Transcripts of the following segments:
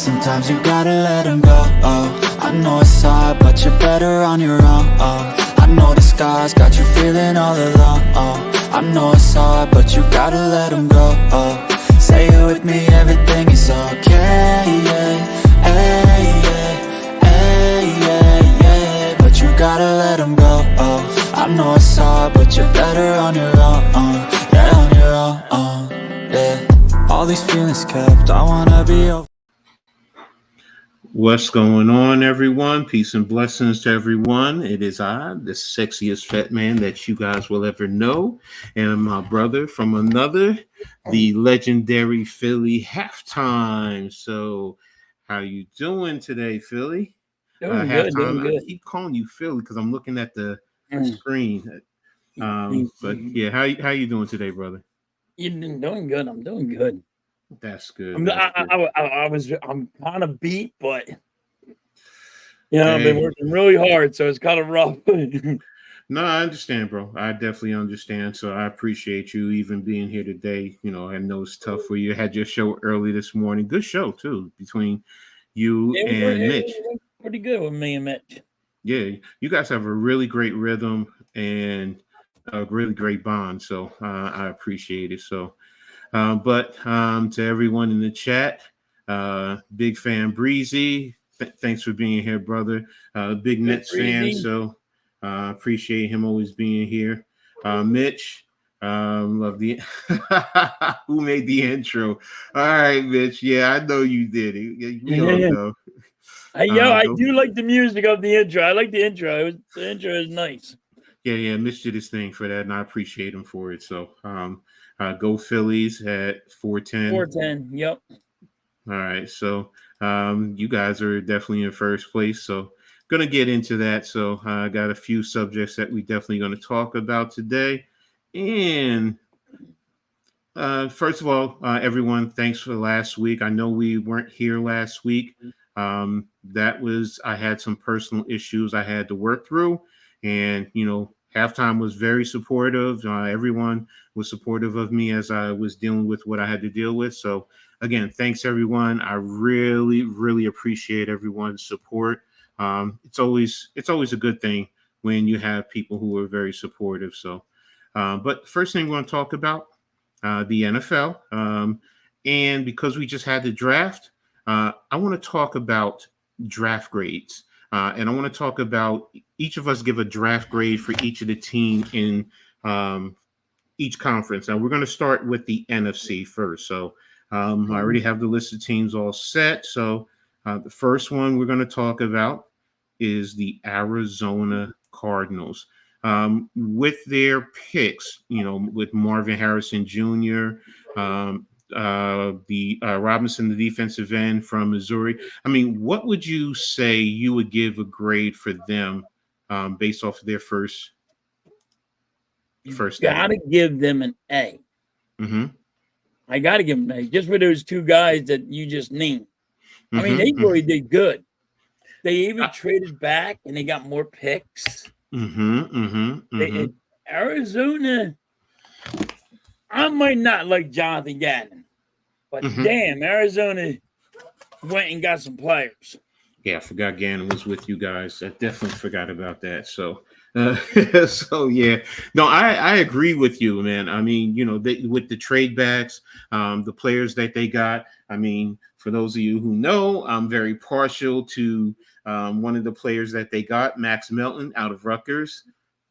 Sometimes you gotta let them go. I know it's hard, but you're better on your own. I know the scars got you feeling all alone. I know it's hard, but you gotta let them go. Say it with me, everything is okay. But you gotta let them go. I know it's hard, but you're better on your own. Yeah, on your own. Yeah. All these feelings kept, I wanna be over. What's going on, everyone? Peace and blessings to everyone. It is I, the sexiest fat man that you guys will ever know, and my brother from another, the legendary Philly Halftime. So, how you doing today, Philly? Doing good, Halftime. doing good. I keep calling you Philly because I'm looking at the Mm. screen. But yeah, how you doing today, brother? You've been doing good. I'm doing good. That's good. I'm kind of beat, but I've Hey. been working really hard, so it's kind of rough. No, I understand, bro. I definitely understand. So I appreciate you even being here today. I know it's tough for you. I had your show early this morning. Good show too, between you and Mitch. It went pretty good with me and Mitch. Yeah, you guys have a really great rhythm and a really great bond. So I appreciate it. So, but to everyone in the chat, big fan Breezy. Thanks for being here, brother. Big Nets fan. So appreciate him always being here. Mitch, love the who made the intro. All right, Mitch. Yeah, I know you did it. We all know. I do like the music of the intro. I like the intro. The intro is nice. Yeah. Mitch did his thing for that, and I appreciate him for it. So, go Phillies at 410. 410. Yep. All right. So, you guys are definitely in first place. So, gonna get into that. So, I got a few subjects that we definitely going to talk about today. And first of all, everyone, thanks for last week. I know we weren't here last week. I had some personal issues I had to work through, and Halftime was very supportive. Everyone was supportive of me as I was dealing with what I had to deal with. So again, thanks everyone. I really, really appreciate everyone's support. It's always a good thing when you have people who are very supportive. So, but the first thing we're going to talk about the NFL, and because we just had the draft, I want to talk about draft grades. And I want to talk about each of us give a draft grade for each of the team in each conference. Now, we're going to start with the NFC first. So I already have the list of teams all set. So the first one we're going to talk about is the Arizona Cardinals. With their picks, with Marvin Harrison Jr., the Robinson, the defensive end from Missouri. I mean, what would you say you would give a grade for them based off of their first? Gotta give them an A. Mm-hmm. I gotta give them an A just for those two guys that you just named. I mean, they really did good. They even traded back and they got more picks. Arizona, I might not like Jonathan Gannon, but damn, Arizona went and got some players. Yeah, I forgot Gannon was with you guys. I definitely forgot about that. So, so yeah, no, I agree with you, man. I mean, with the trade backs, the players that they got. I mean, for those of you who know, I'm very partial to one of the players that they got, Max Melton out of Rutgers.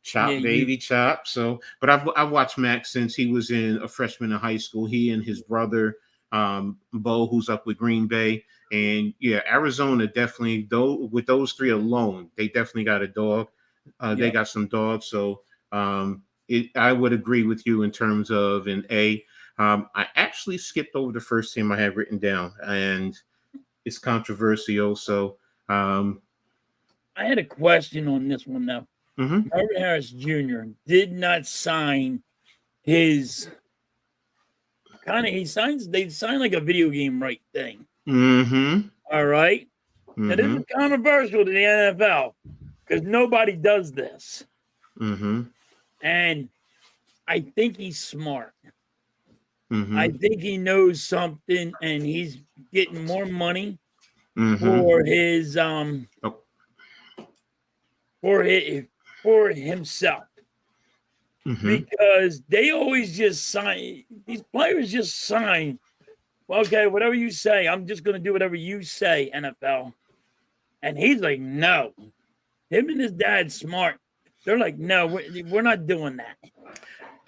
Chop, baby, chop. So, but I've watched Max since he was a freshman in high school. He and his brother, Bo, who's up with Green Bay. And yeah, Arizona definitely, though, with those three alone, they definitely got a dog. They got some dogs. So I would agree with you in terms of an A. I actually skipped over the first team I had written down, and it's controversial. So I had a question on this one, though. Marvin Harris Jr. did not sign his they signed like a video game right thing. All right. Now, this is controversial to the NFL because nobody does this. And I think he's smart. I think he knows something and he's getting more money for his for himself. Because they always just sign, these players just sign, well, okay, whatever you say, I'm just going to do whatever you say, NFL. And he's like, no. Him and his dad smart. They're like, no, we're not doing that.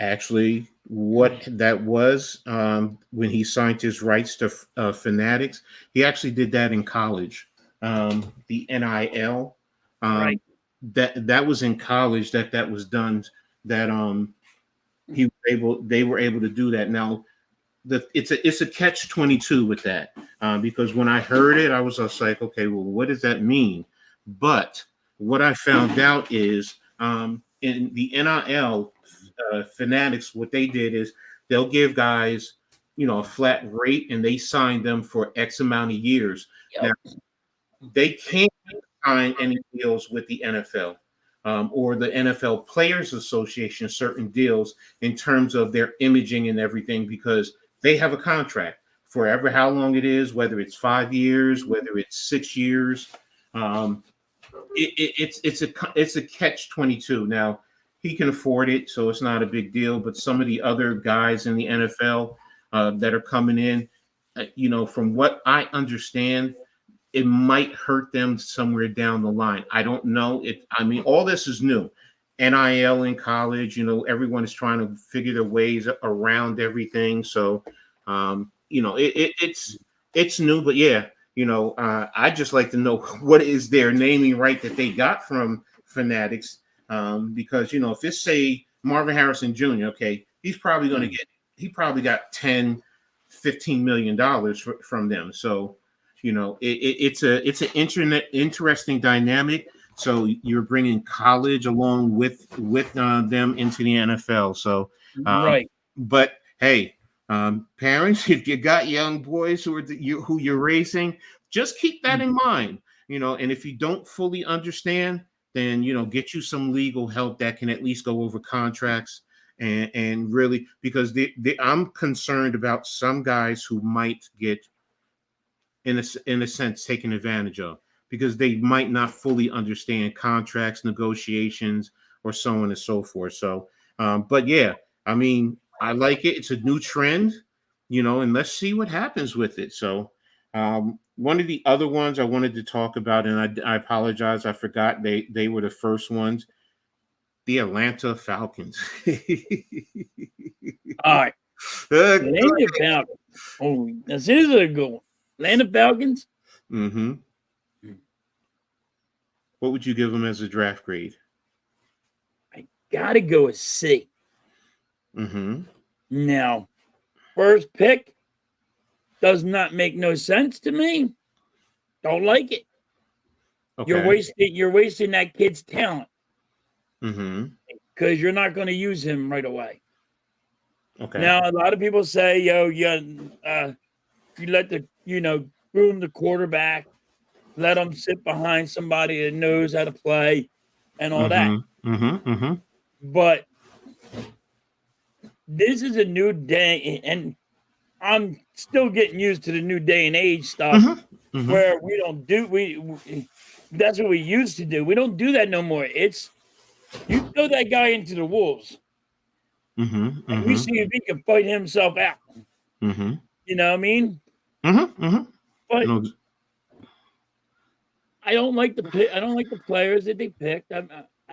Actually, what that was, when he signed his rights to Fanatics, he actually did that in college. The NIL, Right. that was in college that was done. That they were able to do that. Now, it's a catch-22 with that, because when I heard it, I was just like, okay, well, what does that mean? But what I found out is, in the NIL, Fanatics, what they did is they'll give guys, a flat rate, and they sign them for X amount of years. Yep. Now, they can't sign any deals with the NFL. Or the NFL Players Association, certain deals in terms of their imaging and everything, because they have a contract forever, how long it is, whether it's 5 years, whether it's 6 years. It's a catch-22. Now, he can afford it, so it's not a big deal. But some of the other guys in the NFL that are coming in, from what I understand, it might hurt them somewhere down the line. I don't know. All this is new. NIL in college, everyone is trying to figure their ways around everything. So, it's new, but yeah, I just like to know what is their naming right that they got from Fanatics. Because, if it's, say, Marvin Harrison Jr., okay, he probably got $10-15 million from them. So, it's an interesting dynamic. So you're bringing college along with them into the NFL. So, right. But hey, parents, if you got young boys who you're raising, just keep that in mind. And if you don't fully understand, then get you some legal help that can at least go over contracts and really, because I'm concerned about some guys who might get, in a sense, taken advantage of, because they might not fully understand contracts, negotiations, or so on and so forth. So, but yeah, I like it. It's a new trend, and let's see what happens with it. So, one of the other ones I wanted to talk about, and I apologize, I forgot they were the first ones. The Atlanta Falcons. All right. Atlanta Falcons. Oh, this is a good one. Atlanta Falcons. Mm-hmm. What would you give them as a draft grade? I gotta go with C. Mm-hmm. Now, first pick does not make no sense to me. Don't like it. Okay. You're wasting that kid's talent. Mm-hmm. Because you're not going to use him right away. Okay. Now, a lot of people say, you let groom the quarterback, let him sit behind somebody that knows how to play and all that. Mm-hmm. Mm-hmm. But this is a new day, and I'm still getting used to the new day and age stuff, where we don't do that's what we used to do. We don't do that no more. It's you throw that guy into the wolves, and we see if he can fight himself out. You know what I mean? But I don't like the players that they picked. I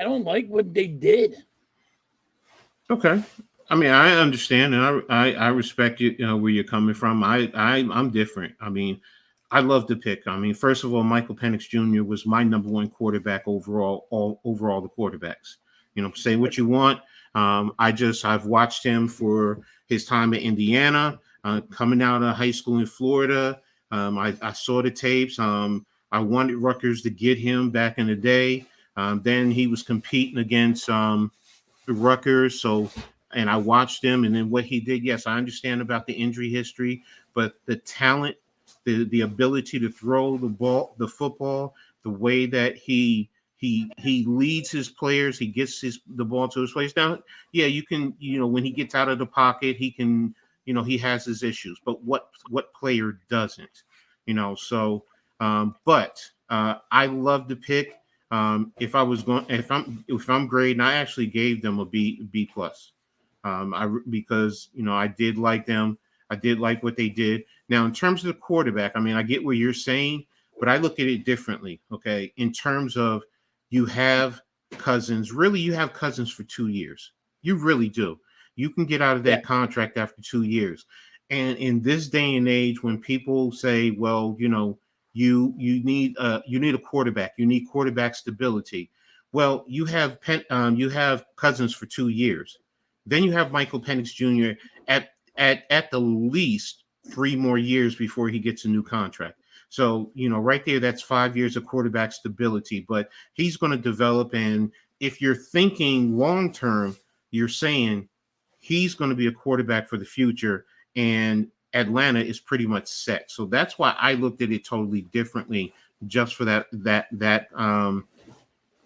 don't like what they did. Okay. I understand, and I respect you, where you're coming from. I'm different. I love the pick. First of all, Michael Penix Jr. was my number one quarterback overall, overall the quarterbacks. Say what you want. I've watched him for his time at Indiana, coming out of high school in Florida. I saw the tapes. I wanted Rutgers to get him back in the day. Then he was competing against Rutgers, and I watched him, and then what he did. Yes, I understand about the injury history, but the talent, the ability to throw the football, the way that he leads his players, he gets the ball to his players. Now, yeah, you can, when he gets out of the pocket, he can, he has his issues, but what player doesn't? So But I love the pick. If I'm grading, I actually gave them a B plus. Because I did like them. I did like what they did. Now, in terms of the quarterback, I mean, I get what you're saying, but I look at it differently. Okay, in terms of you have Cousins. Really, you have Cousins for 2 years. You really do. You can get out of Yeah. that contract after 2 years. And in this day and age, when people say, "Well, you need a quarterback. You need quarterback stability." Well, you have Cousins for 2 years. Then you have Michael Penix Jr. at the least 3 more years before he gets a new contract. So, right there, that's 5 years of quarterback stability. But he's going to develop. And if you're thinking long term, you're saying he's going to be a quarterback for the future. And Atlanta is pretty much set. So that's why I looked at it totally differently, just for that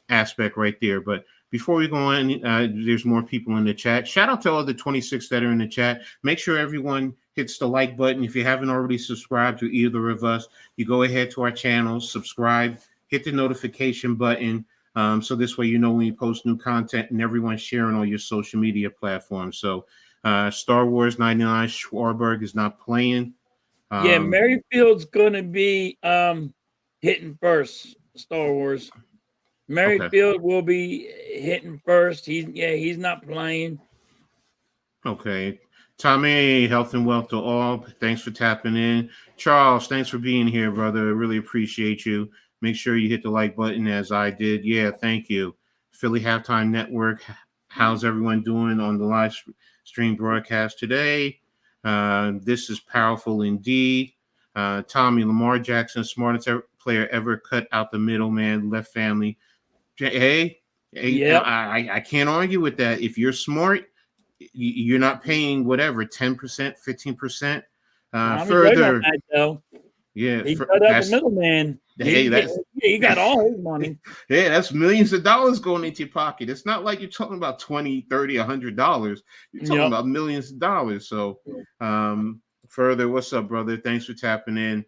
aspect right there. But before we go on, there's more people in the chat. Shout out to all the 26 that are in the chat. Make sure everyone hits the like button. If you haven't already subscribed to either of us, you go ahead to our channel, subscribe, hit the notification button. So this way, when we post new content, and everyone's sharing on your social media platforms. So Star Wars 99 Schwarberg is not playing. Merrifield's going to be hitting first. Star Wars. Merrifield will be hitting first. He's not playing. Okay. Tommy, health and wealth to all. Thanks for tapping in. Charles, thanks for being here, brother. I really appreciate you. Make sure you hit the like button as I did. Yeah, thank you. Philly Halftime Network. How's everyone doing on the live stream broadcast today? This is powerful indeed. Tommy, Lamar Jackson, smartest player ever, cut out the middleman, left family. Hey, Yep. I can't argue with that. If you're smart, you're not paying whatever 10%, 15%. Further, that, though. Yeah, he cut out the middleman. He got all his money. Yeah, that's millions of dollars going into your pocket. It's not like you're talking about $20, $30, $100. You're talking about millions of dollars. So, further, what's up, brother? Thanks for tapping in,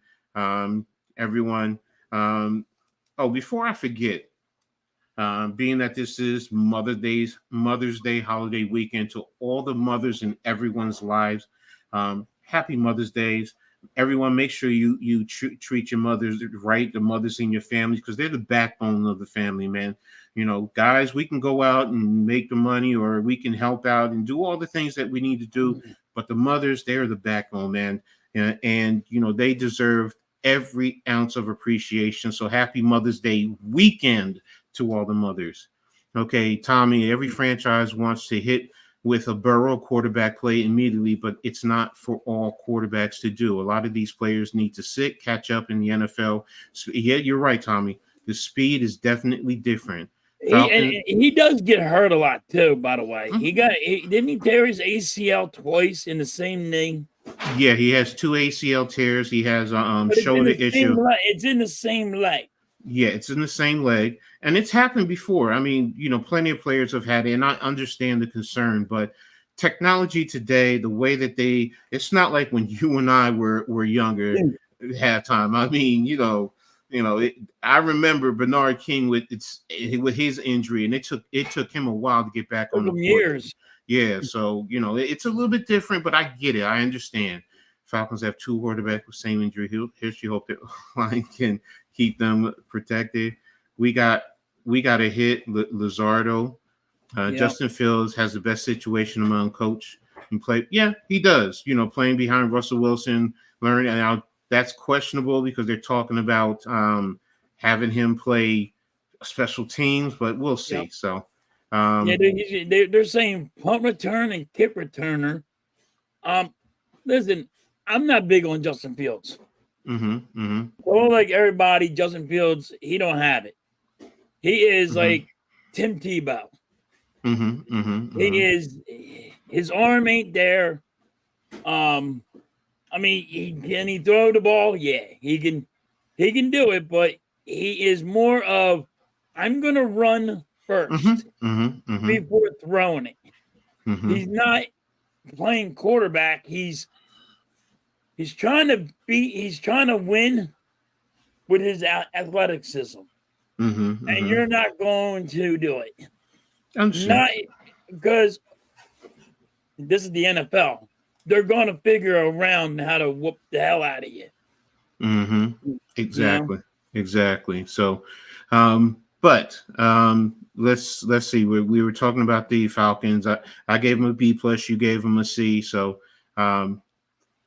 everyone. Before I forget. Being that this is Mother's Day holiday weekend, to all the mothers in everyone's lives, happy Mother's Days. Everyone, make sure you treat your mothers right, the mothers in your families, because they're the backbone of the family, man. Guys, we can go out and make the money, or we can help out and do all the things that we need to do, but the mothers, they're the backbone, man. And they deserve every ounce of appreciation. So happy Mother's Day weekend to all the mothers. Okay, Tommy, every franchise wants to hit with a Burrow quarterback play immediately, but it's not for all quarterbacks to do. A lot of these players need to sit, catch up in the NFL. So, yeah, you're right, Tommy. The speed is definitely different. He does get hurt a lot too, by the way. Mm-hmm. Didn't he tear his ACL twice in the same knee? Yeah, he has 2 ACL tears. He has shoulder issue. It's in the same leg. Yeah, it's in the same leg. And it's happened before. I mean, plenty of players have had it, and I understand the concern, but technology today, the way that it's not like when you and I were younger at halftime. I mean, I remember Bernard King with his injury, and it took him a while to get back on the court. Years. Yeah, so it's a little bit different, but I get it. I understand. Falcons have 2 quarterbacks with same injury. Here's your hope that line can keep them protected. We got a hit Lazardo. Justin Fields has the best situation among coach and play. Yeah, he does. Playing behind Russell Wilson, learning. Now that's questionable because they're talking about having him play special teams, but we'll see. Yep. So. They're saying punt return and kick returner. Listen, I'm not big on Justin Fields. Like everybody, Justin Fields, he don't have it. He is like Tim Tebow. He is. His arm ain't there. I mean, can he throw the ball? Yeah, he can. He can do it, but he is more of I'm gonna run first before throwing it. He's not playing quarterback. He's trying to win, with his athleticism, and you're not going to do it. Not because this is the NFL. They're going to figure around how to whoop the hell out of you. Exactly. You know? Exactly. So, let's see. We were talking about the Falcons. I gave them a B plus. You gave them a C. So,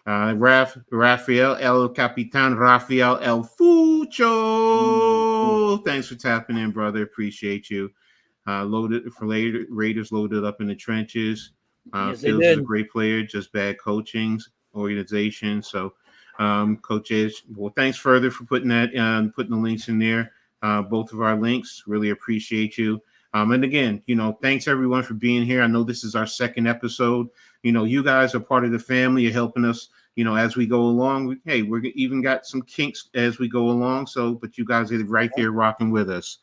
Rafael El Capitan Rafael El Fucho. Thanks for tapping in, brother. Appreciate you. Loaded for later. Raiders loaded up in the trenches. Yes, Fields is a great player, just bad coaching, organization. So, Coach Edd, well, thanks further for putting that, putting the links in there. Both of our links, really appreciate you. And again, thanks everyone for being here. I know this is our second episode. You guys are part of the family. You're helping us, as we go along. We're even got some kinks as we go along. So, but you guys are right there rocking with us.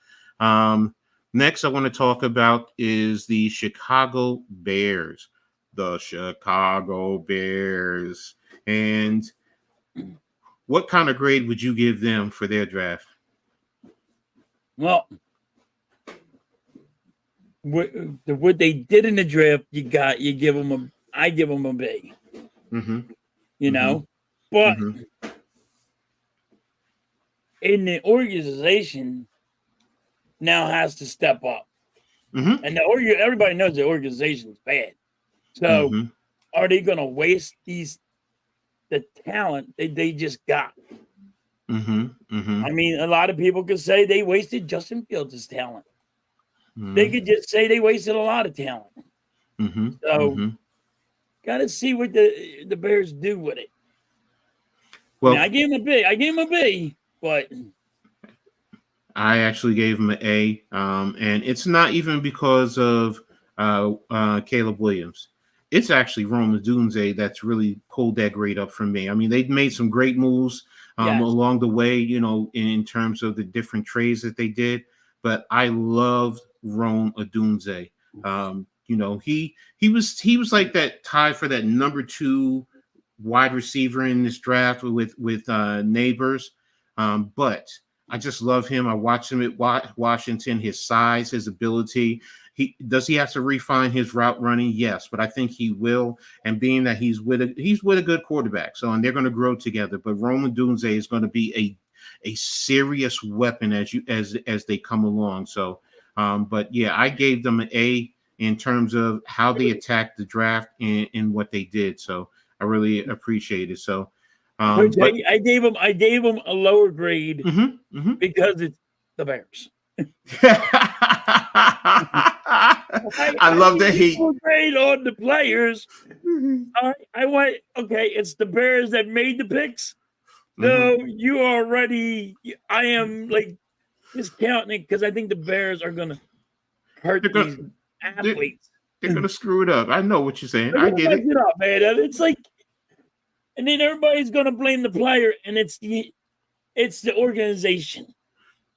Next, I want to talk about is the Chicago Bears. The Chicago Bears. And what kind of grade would you give them for their draft? Well, what they did in the draft, I give them a B. But in the organization now has to step up, and everybody knows the organization's bad. So, are they going to waste the talent they just got? I mean, a lot of people could say they wasted Justin Fields' talent. They could just say they wasted a lot of talent. So, got to see what the Bears do with it. Well, I gave him a B, but I actually gave him an A, and it's not even because of Caleb Williams. It's actually Rome Odunze that's really pulled that grade up for me. I mean, they've made some great moves along the way, in terms of the different trades that they did. But I loved Rome Odunze. He was like that tie for that number 2 wide receiver in this draft with Neighbors. But I just love him. I watched him at Washington, his size, his ability. Does he have to refine his route running? Yes, but I think he will. And being that he's with a good quarterback, and they're going to grow together. But Rome Odunze is going to be a serious weapon as they come along. So, but yeah, I gave them an A in terms of how they attacked the draft and what they did. So I really appreciate it. So, I gave him a lower grade because it's the Bears. I love the heat. Grade on the players. It's the Bears that made the picks. So you already, I am like discounting it because I think the Bears are going to hurt these athletes. They're going to screw it up. I know what you're saying. I get it. Up, man. It's like, and then everybody's going to blame the player, and it's the organization.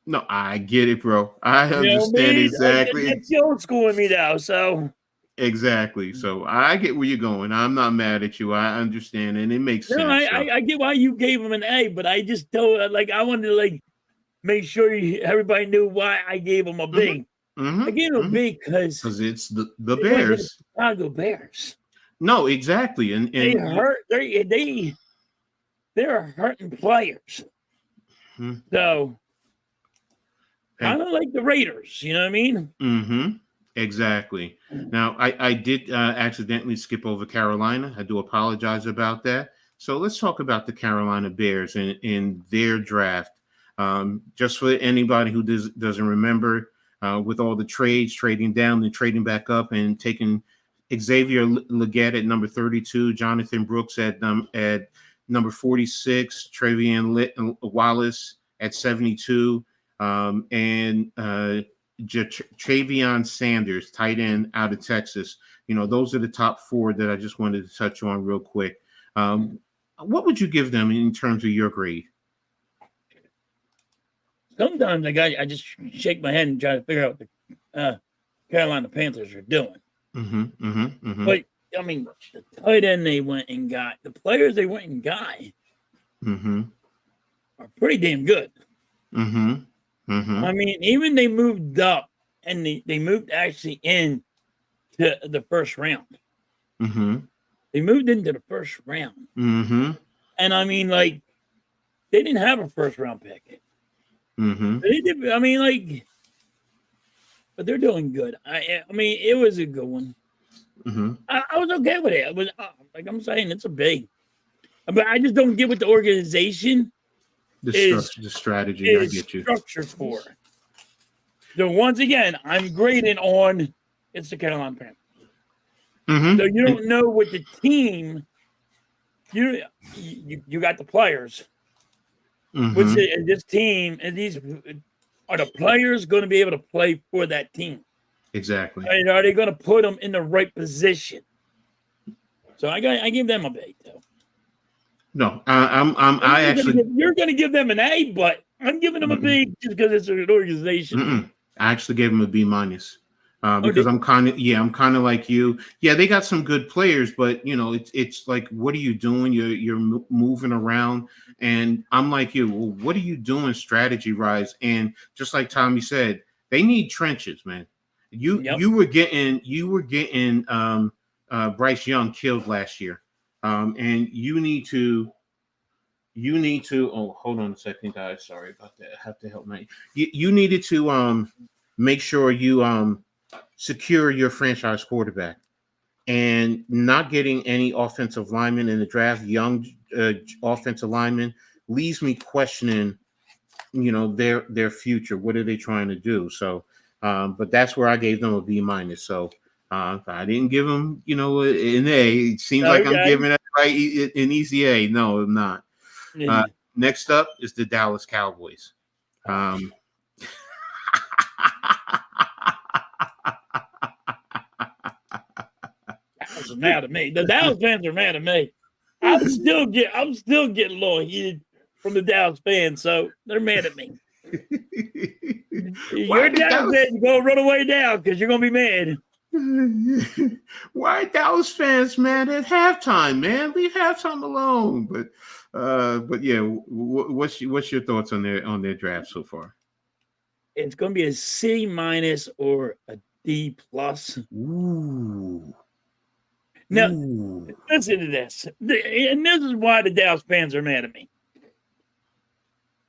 No, I get it, bro. I understand exactly. It's the old school in me now, so. Exactly. So I get where you're going. I'm not mad at you. I understand, and it makes sense. I get why you gave him an A, but I just told I wanted to make sure everybody knew why I gave him a B. I gave him a B because it's the Bears, Chicago Bears. No, exactly, and they hurt. They're hurting players. So. Kind of like the Raiders, you know what I mean? Exactly. Now, I did accidentally skip over Carolina. I do apologize about that. So let's talk about the Carolina Bears in their draft. Just for anybody who doesn't remember, with all the trades, trading down and trading back up and taking Xavier Legette at number 32, Jonathan Brooks at number 46, Travion Wallace at 72, and Travion Sanders, tight end out of Texas. Those are the top 4 that I just wanted to touch on real quick. What would you give them in terms of your grade? Sometimes I just shake my head and try to figure out what the Carolina Panthers are doing. But I mean, the tight end they went and got, the players they went and got, are pretty damn good. Mm-hmm. Mm-hmm. I mean, even they moved up and they moved actually in to the first round. Mm-hmm. They moved into the first round. Mm-hmm. And I mean, like, they didn't have a first round pick. Mm-hmm. They did, I mean, like, but they're doing good. I mean, it was a good one. Mm-hmm. I was okay with it. It was like I'm saying, it's a big. But I just don't get what the organization The is structure, the strategy. I get you. structured for. So once again, I'm grading on it's the Carolina Panthers. Mm-hmm. So you don't know what the team you got the players. Mm-hmm. This team and these are the players going to be able to play for that team? Exactly. And are they going to put them in the right position? So I give them a B too. No, I actually. You're going to give them an A, but I'm giving them a B just because it's an organization. I actually gave them a B minus. Oh, Because I'm kind of like you. Yeah, they got some good players, but you know, it's like, what are you doing? You're moving around, and I'm like you. Well, what are you doing strategy wise? And just like Tommy said, they need trenches, man. You were getting Bryce Young killed last year, and you need to. Oh, hold on a second, guys. Sorry about that. I have to help me. You needed to make sure you secure your franchise quarterback, and not getting any offensive linemen in the draft, young offensive linemen, leaves me questioning, you know, their future. What are they trying to do? So, but that's where I gave them a B minus. So I didn't give them, you know, an A. It seems like I'm giving it an easy A. No, I'm not. Next up is the Dallas Cowboys. Dallas mad at me. The Dallas fans are mad at me. I'm still getting a little heated from the Dallas fans, so they're mad at me. Your Dallas fans go run away now because you're gonna be mad. Why are Dallas fans mad at halftime, man? Leave halftime alone. But yeah, what's your thoughts on their draft so far? It's gonna be a C minus or a D plus. Ooh. Now, listen to this, and this is why the Dallas fans are mad at me.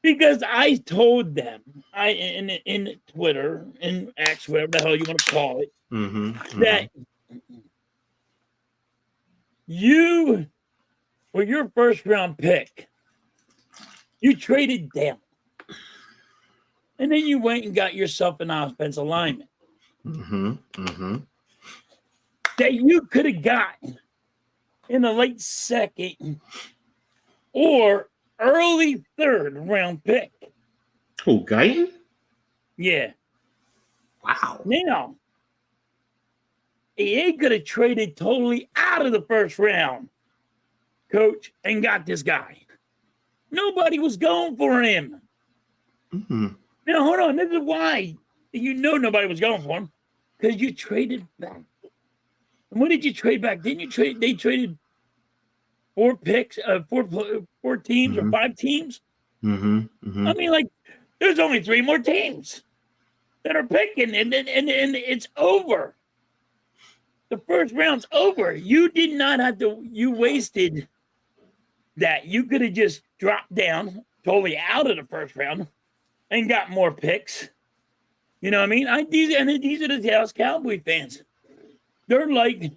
Because I told them, in Twitter, in X, whatever the hell you want to call it, that you, with your first round pick, you traded down. And then you went and got yourself an offensive lineman. That you could have gotten in the late second or early third round pick. Oh, Guyton? Yeah. Wow. Now, he could have traded totally out of the first round, coach, and got this guy. Nobody was going for him. Now, hold on. This is why you know nobody was going for him. Because you traded back. And what did you trade back? Didn't you trade? They traded 4 picks, 4 teams or 5 teams. I mean, like, there's only 3 more teams that are picking, and it's over. The first round's over. You did not have to. You wasted that. You could have just dropped down totally out of the first round and got more picks. You know what I mean? These are the Dallas Cowboy fans. They're like,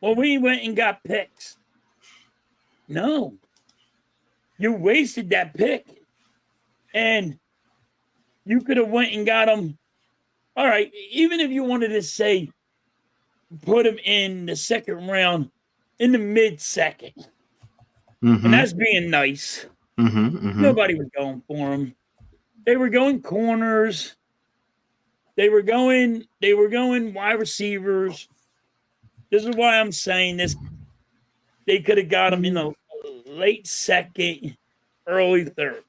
well, we went and got picks. No. You wasted that pick. And you could have went and got them. All right, even if you wanted to say put them in the second round, in the mid-second. And that's being nice. Nobody was going for them. They were going corners. They were going wide receivers. This is why I'm saying this. They could have got them in the late second, early third.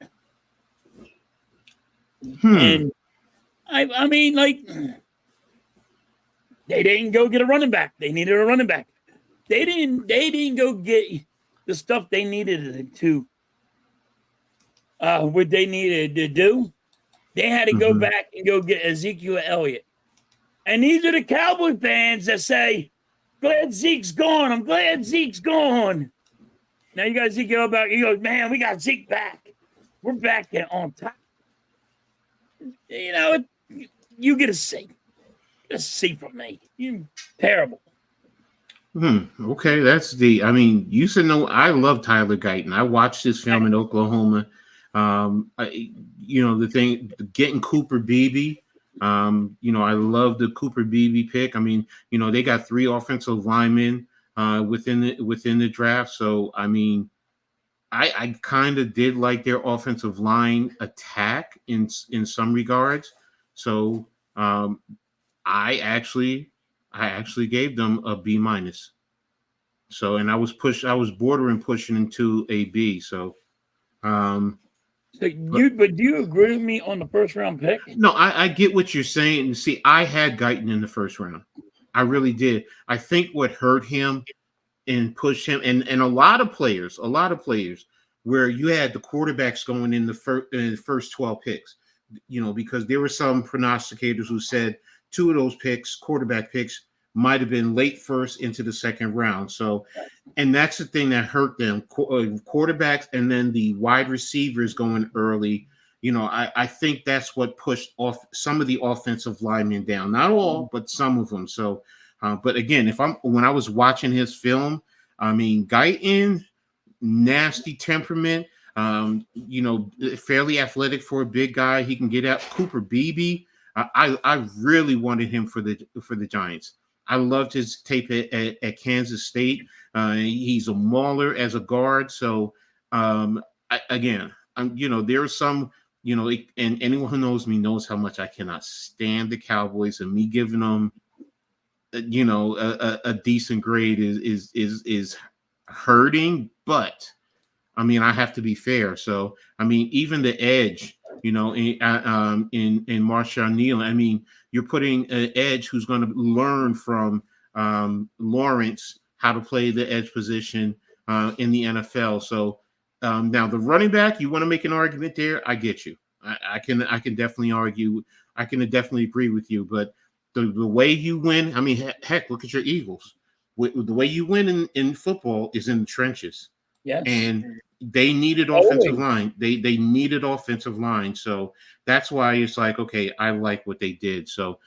And I mean, like, they didn't go get a running back. They needed a running back. They didn't go get the stuff they needed to what they needed to do. They had to go back and go get Ezekiel Elliott. And these are the Cowboy fans that say, glad Zeke's gone. I'm glad Zeke's gone. Now you got Ezekiel back. He goes, man, we got Zeke back. We're back on top. You know, you get a C. Get a C from me. You terrible. Okay, that's I mean, you should know I love Tyler Guyton. I watched his film in Oklahoma. The thing, getting Cooper Beebe. I love the Cooper Beebe pick. I mean, they got 3 offensive linemen within the draft. So I mean, I kind of did like their offensive line attack in some regards. So I actually gave them a B minus. So, and I was bordering pushing into a B. So, but do you agree with me on the first round pick? No, I get what you're saying. See, I had Guyton in the first round. I really did. I think what hurt him and pushed him, and a lot of players, where you had the quarterbacks going in the first 12 picks, because there were some prognosticators who said 2 of those picks, quarterback picks, might have been late first into the second round. So, and that's the thing that hurt them, quarterbacks, and then the wide receivers going early. I think that's what pushed off some of the offensive linemen down. Not all, but some of them. So, but again, when I was watching his film, I mean, Guyton, nasty temperament, fairly athletic for a big guy. He can get out. Cooper Beebe, I really wanted him for the Giants. I loved his tape at Kansas State. He's a mauler as a guard. So, there are some, and anyone who knows me knows how much I cannot stand the Cowboys, and me giving them, a decent grade is hurting. But I mean, I have to be fair. So, I mean, even the edge, in Marshawn Neal, I mean, you're putting an edge who's going to learn from Lawrence how to play the edge position in the NFL. So now the running back, you want to make an argument there? I get you. I can definitely argue. I can definitely agree with you. But the way you win, I mean, heck, look at your Eagles. The way you win in football is in the trenches. Yes. And they needed offensive line. They needed offensive line. So that's why it's like, okay, I like what they did. So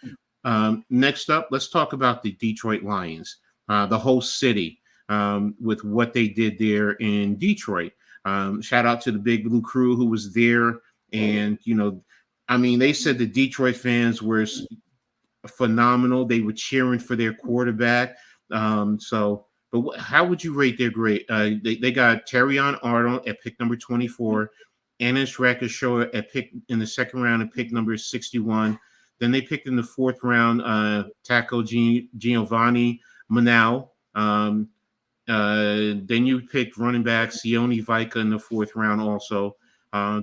next up, let's talk about the Detroit Lions, the whole city, with what they did there in Detroit. Shout out to the Big Blue Crew who was there. And, I mean, they said the Detroit fans were phenomenal. They were cheering for their quarterback. But how would you rate their grade? They got Terrion Arnold at pick number 24, Anis Rakashoa at pick in the second round at pick number 61. Then they picked in the fourth round Taco Giovanni Manau. Then you picked running back Sione Vika in the fourth round also.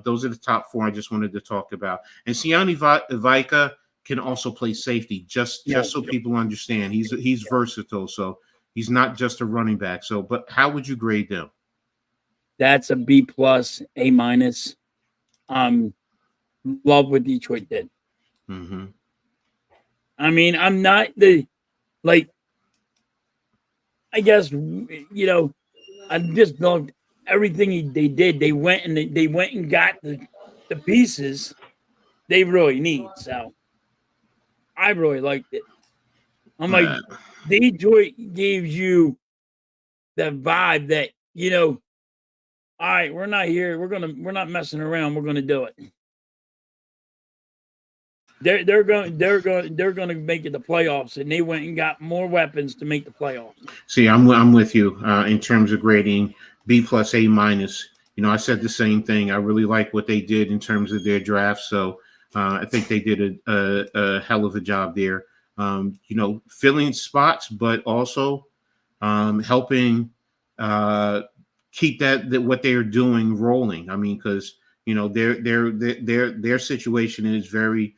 Those are the top 4 I just wanted to talk about. And Sione Vika can also play safety, just so people understand. He's versatile, so he's not just a running back. So, but how would you grade them? That's a B plus, A minus. Love what Detroit did. Mm-hmm. I mean, I'm not I guess, I just loved everything they did. They went and got the pieces they really need. So I really liked it. I'm like, Detroit gives you that vibe that, all right, we're not here. We're not messing around. We're gonna do it. They're going to make it the playoffs, and they went and got more weapons to make the playoffs. See, I'm with you in terms of grading B plus, A minus. I said the same thing. I really like what they did in terms of their draft. So I think they did a hell of a job there. Filling spots, but also helping keep that what they are doing rolling. I mean, because their situation is very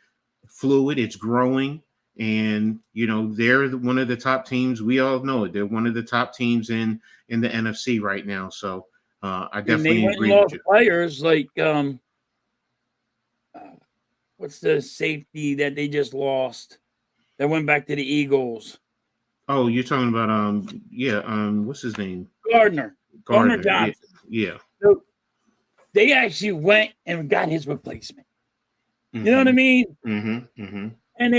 fluid. It's growing, and they're one of the top teams. We all know it. They're one of the top teams in the NFC right now. So I definitely agree with you. Players like what's the safety that they just lost that went back to the Eagles? Oh, you're talking about what's his name? Gardner Yeah. Johnson. Yeah. So they actually went and got his replacement. Mm-hmm. You know what I mean? Mm-hmm. Mm-hmm. And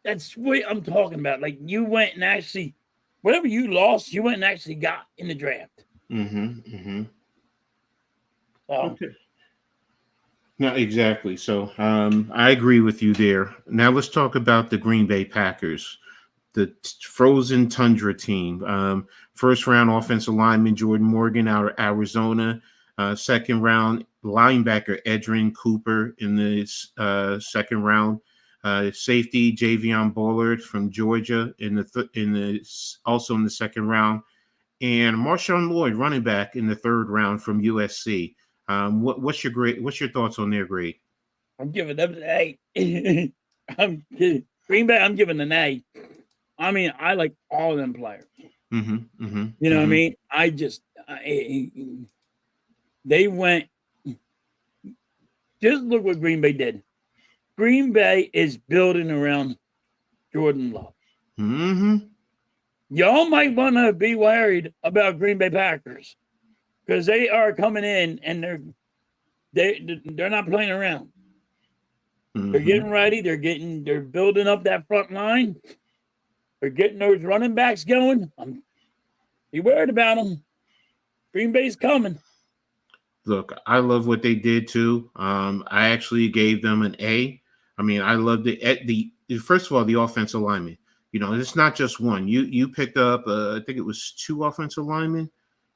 that's what I'm talking about. Like you went and actually, whatever you lost, you went and actually got in the draft. Mm-hmm. Mm-hmm. Okay. No, exactly. So I agree with you there. Now let's talk about the Green Bay Packers, the frozen tundra team. First round offensive lineman Jordan Morgan out of Arizona. Second round linebacker Edrin Cooper in the second round. Safety Javion Bullard from Georgia also in the second round, and Marshawn Lloyd, running back, in the third round from USC. What's your grade? What's your thoughts on their grade? I'm giving them an A. I'm kidding. Green Bay, I'm giving an A. I mean, I like all of them players. Mm-hmm, mm-hmm, You know mm-hmm. what I mean? They went. Just look what Green Bay did. Green Bay is building around Jordan Love. Mm-hmm. Y'all might want to be worried about Green Bay Packers because they are coming in and they're not playing around. Mm-hmm. They're getting ready. They're building up that front line. They're getting those running backs going. Be worried about them. Green Bay's coming. Look, I love what they did too. I actually gave them an A. I mean, I loved the first of all, the offensive lineman. You know, it's not just one. You picked up, I think it was two offensive linemen.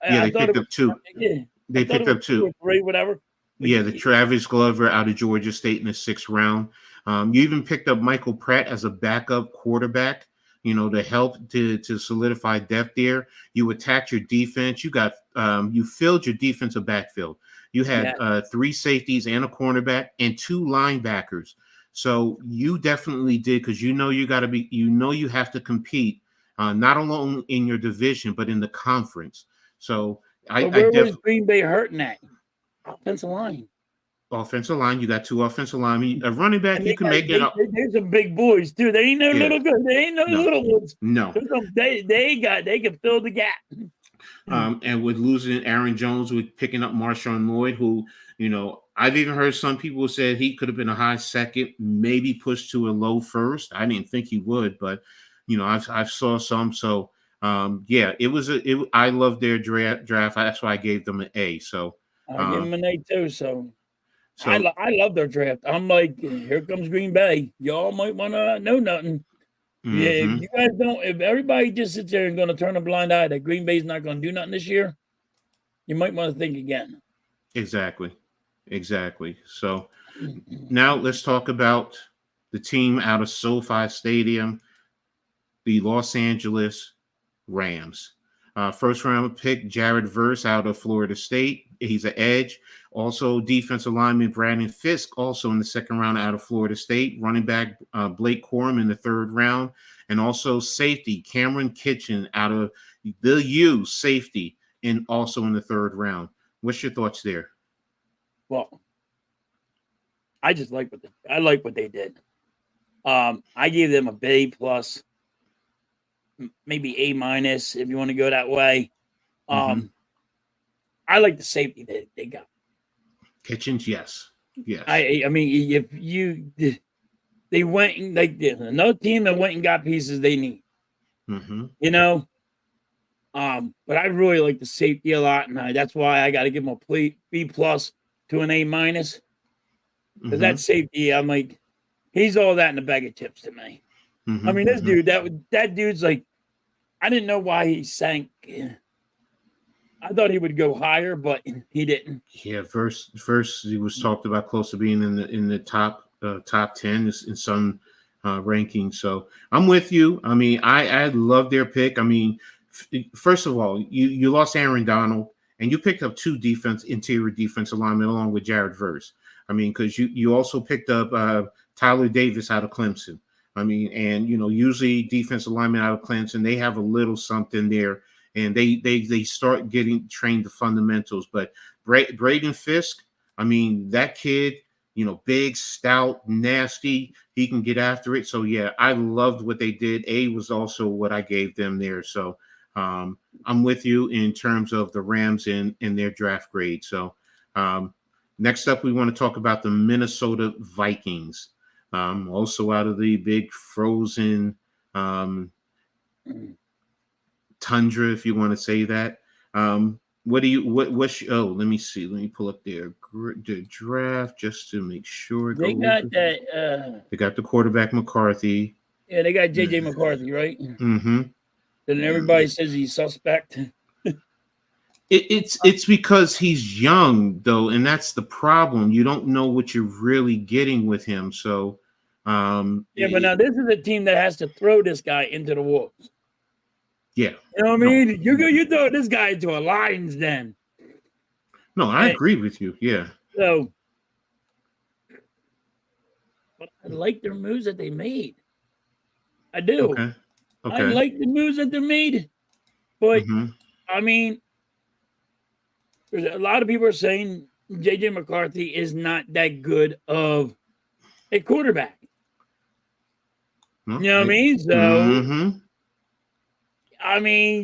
Yeah, they picked up two. Yeah, they picked up two. 2 or 3, whatever. Yeah, the Travis Glover out of Georgia State in the sixth round. You even picked up Michael Pratt as a backup quarterback, you know, to help to solidify depth there. You attacked your defense. You filled your defensive backfield. You had 3 safeties and a cornerback and 2 linebackers. So you definitely did, because you have to compete, not alone in your division, but in the conference. So where was Green Bay hurting at? Offensive line. Offensive line, you got 2 offensive linemen. A running back, you can make it up. There's some big boys too. They ain't no little good. They ain't no little ones. No. They can fill the gap. And with losing Aaron Jones, with picking up Marshawn Lloyd, who, you know, I've even heard some people said he could have been a high second, maybe pushed to a low first. I didn't think he would, but you know, I've saw some. So I love their draft. That's why I gave them an A. So I give them an A too. So I love their draft. I'm like, here comes Green Bay. Y'all might want to know nothing. Mm-hmm. Yeah, if you guys don't, if everybody just sits there and going to turn a blind eye that Green Bay's not going to do nothing this year, you might want to think again. Exactly. So now let's talk about the team out of SoFi Stadium, the Los Angeles Rams. First round pick Jared Verse out of Florida State. He's an edge. Also, defensive lineman Brandon Fisk, also in the second round out of Florida State. Running back Blake Corum in the third round. And also safety Cameron Kitchen out of the U safety, and also in the third round. What's your thoughts there? Well, I just like what they did. I gave them a B plus, maybe A minus if you want to go that way. I like the safety that they got. Kitchens, yes. I mean, if they went and like another team that went and got pieces they need. You know, but I really like the safety a lot, and that's why I got to give them a B plus to an A minus. Because that safety, I'm like, he's all that in a bag of chips to me. I mean, this dude, that dude's like, I didn't know why he sank. I thought he would go higher, but he didn't. Yeah, first he was talked about close to being in the top 10 in some rankings. So I'm with you. I mean, I love their pick. I mean, first of all, you lost Aaron Donald, and you picked up 2 interior defensive linemen along with Jared Verse. I mean, because you also picked up Tyler Davis out of Clemson. I mean, and you know, usually defensive linemen out of Clemson, they have a little something there, and they start getting trained the fundamentals. But Braden Fisk, I mean, that kid, big, stout, nasty. He can get after it. So yeah, I loved what they did. A was also what I gave them there. So I'm with you in terms of the Rams in their draft grade. So next up, we want to talk about the Minnesota Vikings. Also out of the big frozen tundra, if you want to say that. Let me see. Let me pull up their draft just to make sure. They got that. They got the quarterback McCarthy. Yeah, they got JJ McCarthy, right? Mm-hmm. Then everybody says he's suspect. It's because he's young though, and that's the problem. You don't know what you're really getting with him. So, but now this is a team that has to throw this guy into the wolves. Yeah, you know what I mean. You throw this guy into a lion's den. No, I agree with you. Yeah. So, but I like their moves that they made. I do. Okay. I like the moves that they made, but I mean, there's a lot of people are saying JJ McCarthy is not that good of a quarterback. You know what I mean? So, I mean,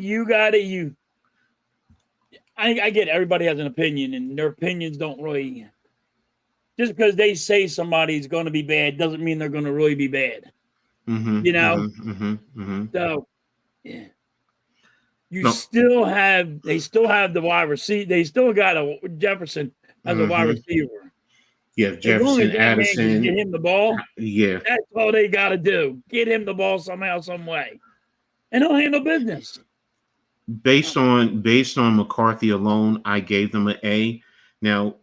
I get it. Everybody has an opinion, and their opinions don't really. Just because they say somebody's going to be bad doesn't mean they're going to really be bad. You know? So, yeah. They still have the wide receiver. They still got a Jefferson as a wide receiver. Yeah, Jefferson, Addison. Get him the ball. Yeah. That's all they got to do. Get him the ball somehow, some way. And he'll handle business. Based on McCarthy alone, I gave them an A. Now,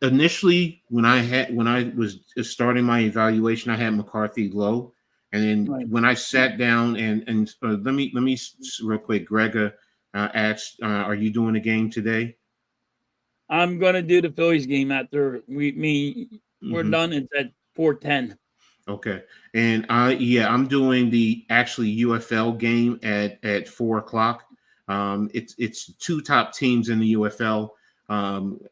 initially, when I was starting my evaluation, I had McCarthy low, and then when I sat down and let me real quick, Greg asked, "Are you doing a game today?" I'm gonna do the Phillies game after we're done. It's at 4:10. Okay, and I'm doing the actually UFL game at 4:00. It's two top teams in the UFL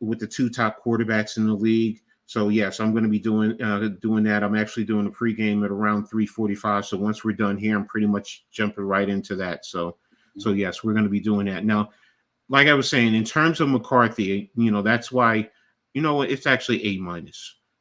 with the two top quarterbacks in the league. So yes, I'm going to be doing that. I'm actually doing a pregame at around 3:45. So once we're done here, I'm pretty much jumping right into that. So yes, we're going to be doing that now. Like I was saying, in terms of McCarthy, that's why, it's actually A-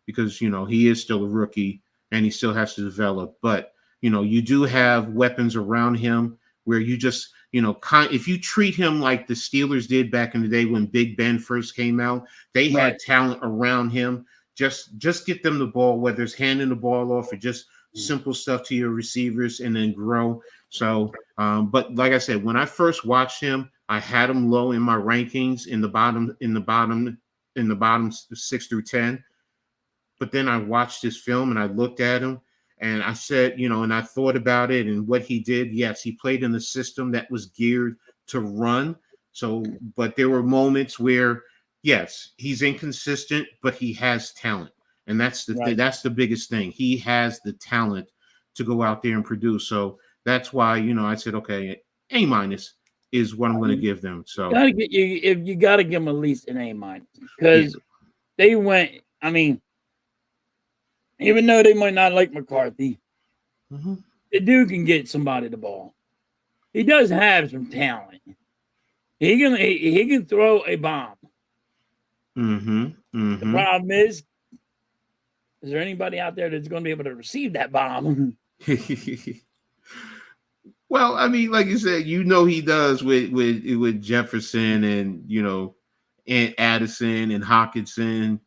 because he is still a rookie and he still has to develop. But you do have weapons around him where you just if you treat him like the Steelers did back in the day when Big Ben first came out, they had talent around him. Just get them the ball, whether it's handing the ball off or just simple stuff to your receivers, and then grow. So, but like I said, when I first watched him, I had him low in my rankings in the bottom 6 through 10. But then I watched his film and I looked at him. And I said, and I thought about it and what he did. Yes, he played in a system that was geared to run. So, but there were moments where, yes, he's inconsistent, but he has talent. And that's that's the biggest thing. He has the talent to go out there and produce. So that's why, I said, okay, A- is what I'm going to give them. So you got to give them at least an A- because they went, I mean, even though they might not like McCarthy, the dude can get somebody the ball. He does have some talent. He can throw a bomb. The problem is there anybody out there that's going to be able to receive that bomb? Well, I mean, like you said, he does with Jefferson and and Addison and Hawkinson.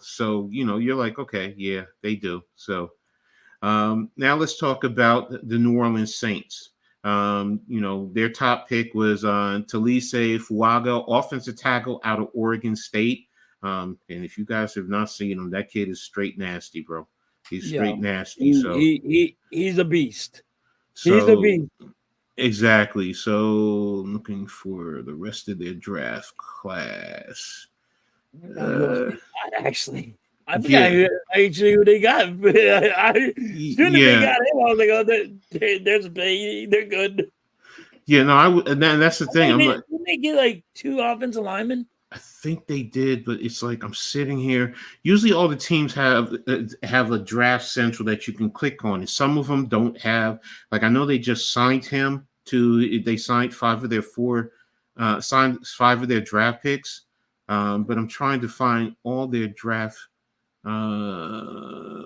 So you're like, okay, yeah, they do. So now let's talk about the New Orleans Saints. Their top pick was Talise Fuaga, offensive tackle out of Oregon State. And if you guys have not seen him, that kid is straight nasty, bro. He's straight nasty. He's a beast. So, he's a beast. Exactly. So looking for the rest of their draft class. Actually, I forgot who they got. As soon as they got him, I was like, "Oh, they're good." Yeah, no, and that's the thing. Didn't they get like 2 offensive linemen? I think they did, but it's like I'm sitting here. Usually, all the teams have a draft central that you can click on, and some of them don't have. Like I know they just signed him to. They signed signed 5 of their draft picks, but I'm trying to find all their draft. Uh,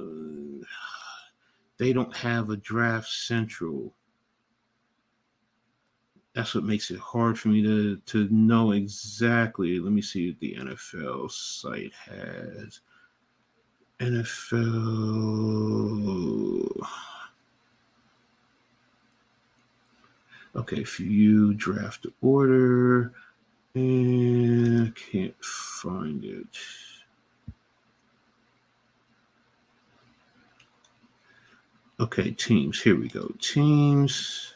they don't have a draft central. That's what makes it hard for me to know exactly. Let me see what the NFL site has. NFL. Okay, view draft order. And can't find it. Okay, teams. Here we go. Teams.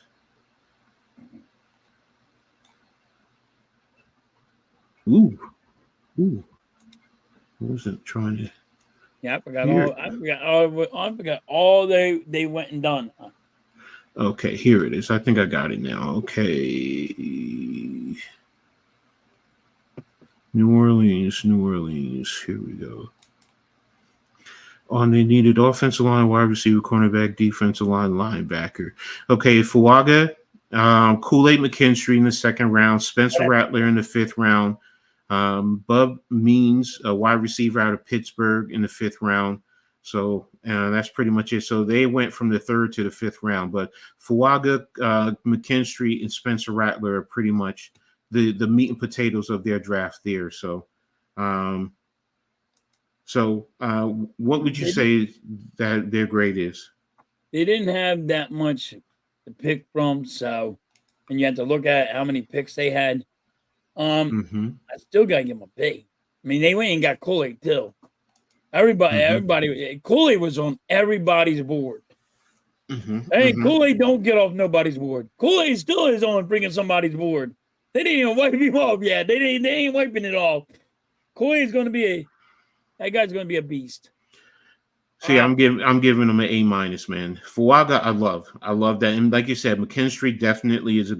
Ooh. I wasn't trying to. Yeah, I forgot all they went and done. Okay, here it is. I think I got it now. Okay. New Orleans. Here we go. They needed offensive line, wide receiver, cornerback, defensive line, linebacker. Okay, Fuaga, Kool-Aid McKinstry in the 2nd round, Spencer Rattler in the 5th round, Bub Means, a wide receiver out of Pittsburgh in the 5th round. So that's pretty much it. So they went from the 3rd to the 5th round. But Fuaga, McKinstry, and Spencer Rattler are pretty much the meat and potatoes of their draft there. So what would you say that their grade is? They didn't have that much to pick from, and you have to look at how many picks they had. I still gotta give them a B. I mean, they went and got Kool-Aid too. Everybody, Kool-Aid was on everybody's board. Kool-Aid don't get off nobody's board. Kool-Aid still is on bringing somebody's board. They didn't even wipe him off yet. They ain't wiping it off. Kool-Aid's gonna be that guy's gonna be a beast. See, I'm giving him an A-, man. Fuaga, I love that, and like you said, McKinstry definitely is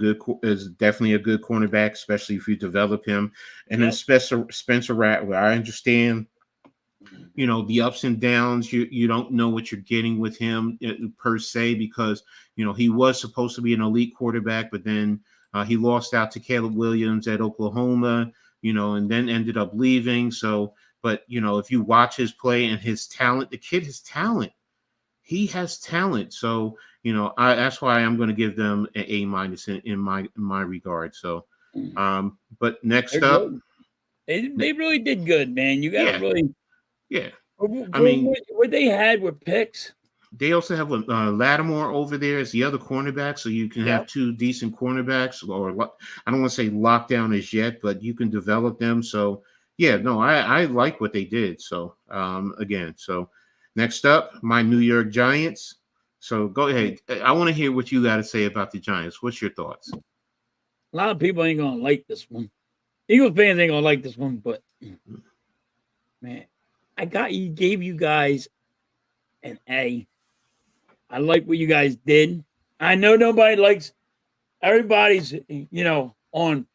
definitely a good cornerback, especially if you develop him. And then Spencer Rattler, I understand, the ups and downs. You don't know what you're getting with him per se, because he was supposed to be an elite quarterback, but then he lost out to Caleb Williams at Oklahoma, and then ended up leaving. So. But, if you watch his play and his talent, the kid has talent. He has talent. So, that's why I'm going to give them an A- in my regard. So, but next up. They really did good, man. You got to really. Yeah. I mean, what they had were picks. They also have Lattimore over there as the other cornerback. So you can have 2 decent cornerbacks, or I don't want to say lockdown as yet, but you can develop them. So, yeah, no, I like what they did. So, so next up, my New York Giants. So go ahead. I want to hear what you got to say about the Giants. What's your thoughts? A lot of people ain't going to like this one. Eagles fans ain't going to like this one, but, man, gave you guys an A. I like what you guys did. I know everybody's, on.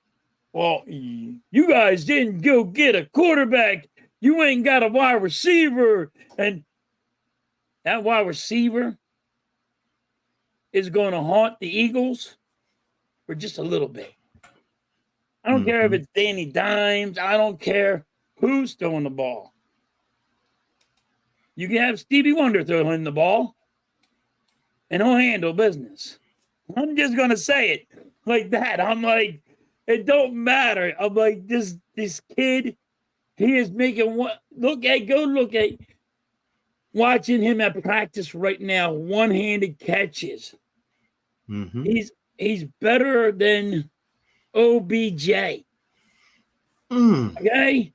Well, you guys didn't go get a quarterback. You ain't got a wide receiver. And that wide receiver is going to haunt the Eagles for just a little bit. I don't care if it's Danny Dimes. I don't care who's throwing the ball. You can have Stevie Wonder throwing the ball, and he'll handle business. I'm just going to say it like that. I'm like, it don't matter. I'm like, this kid, he is making go look at watching him at practice right now, one-handed catches. He's better than OBJ. Okay?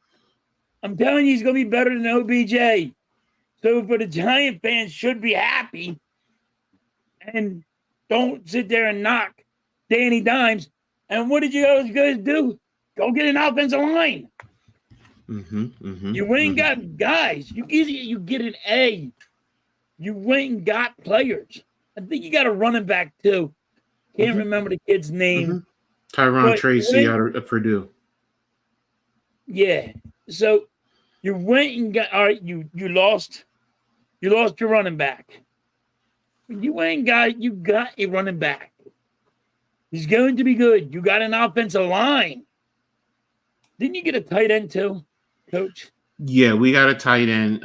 I'm telling you, he's going to be better than OBJ. So for the Giant fans, should be happy. And don't sit there and knock Danny Dimes. And what did you guys do? Go get an offensive line. You went and got guys. You get an A. You went and got players. I think you got a running back too. Can't remember the kid's name. Tyron Tracy out of Purdue. Yeah. So you went and got all right. You lost your running back. You went and you got a running back. He's going to be good. You got an offensive line. Didn't you get a tight end too, Coach? Yeah, we got a tight end.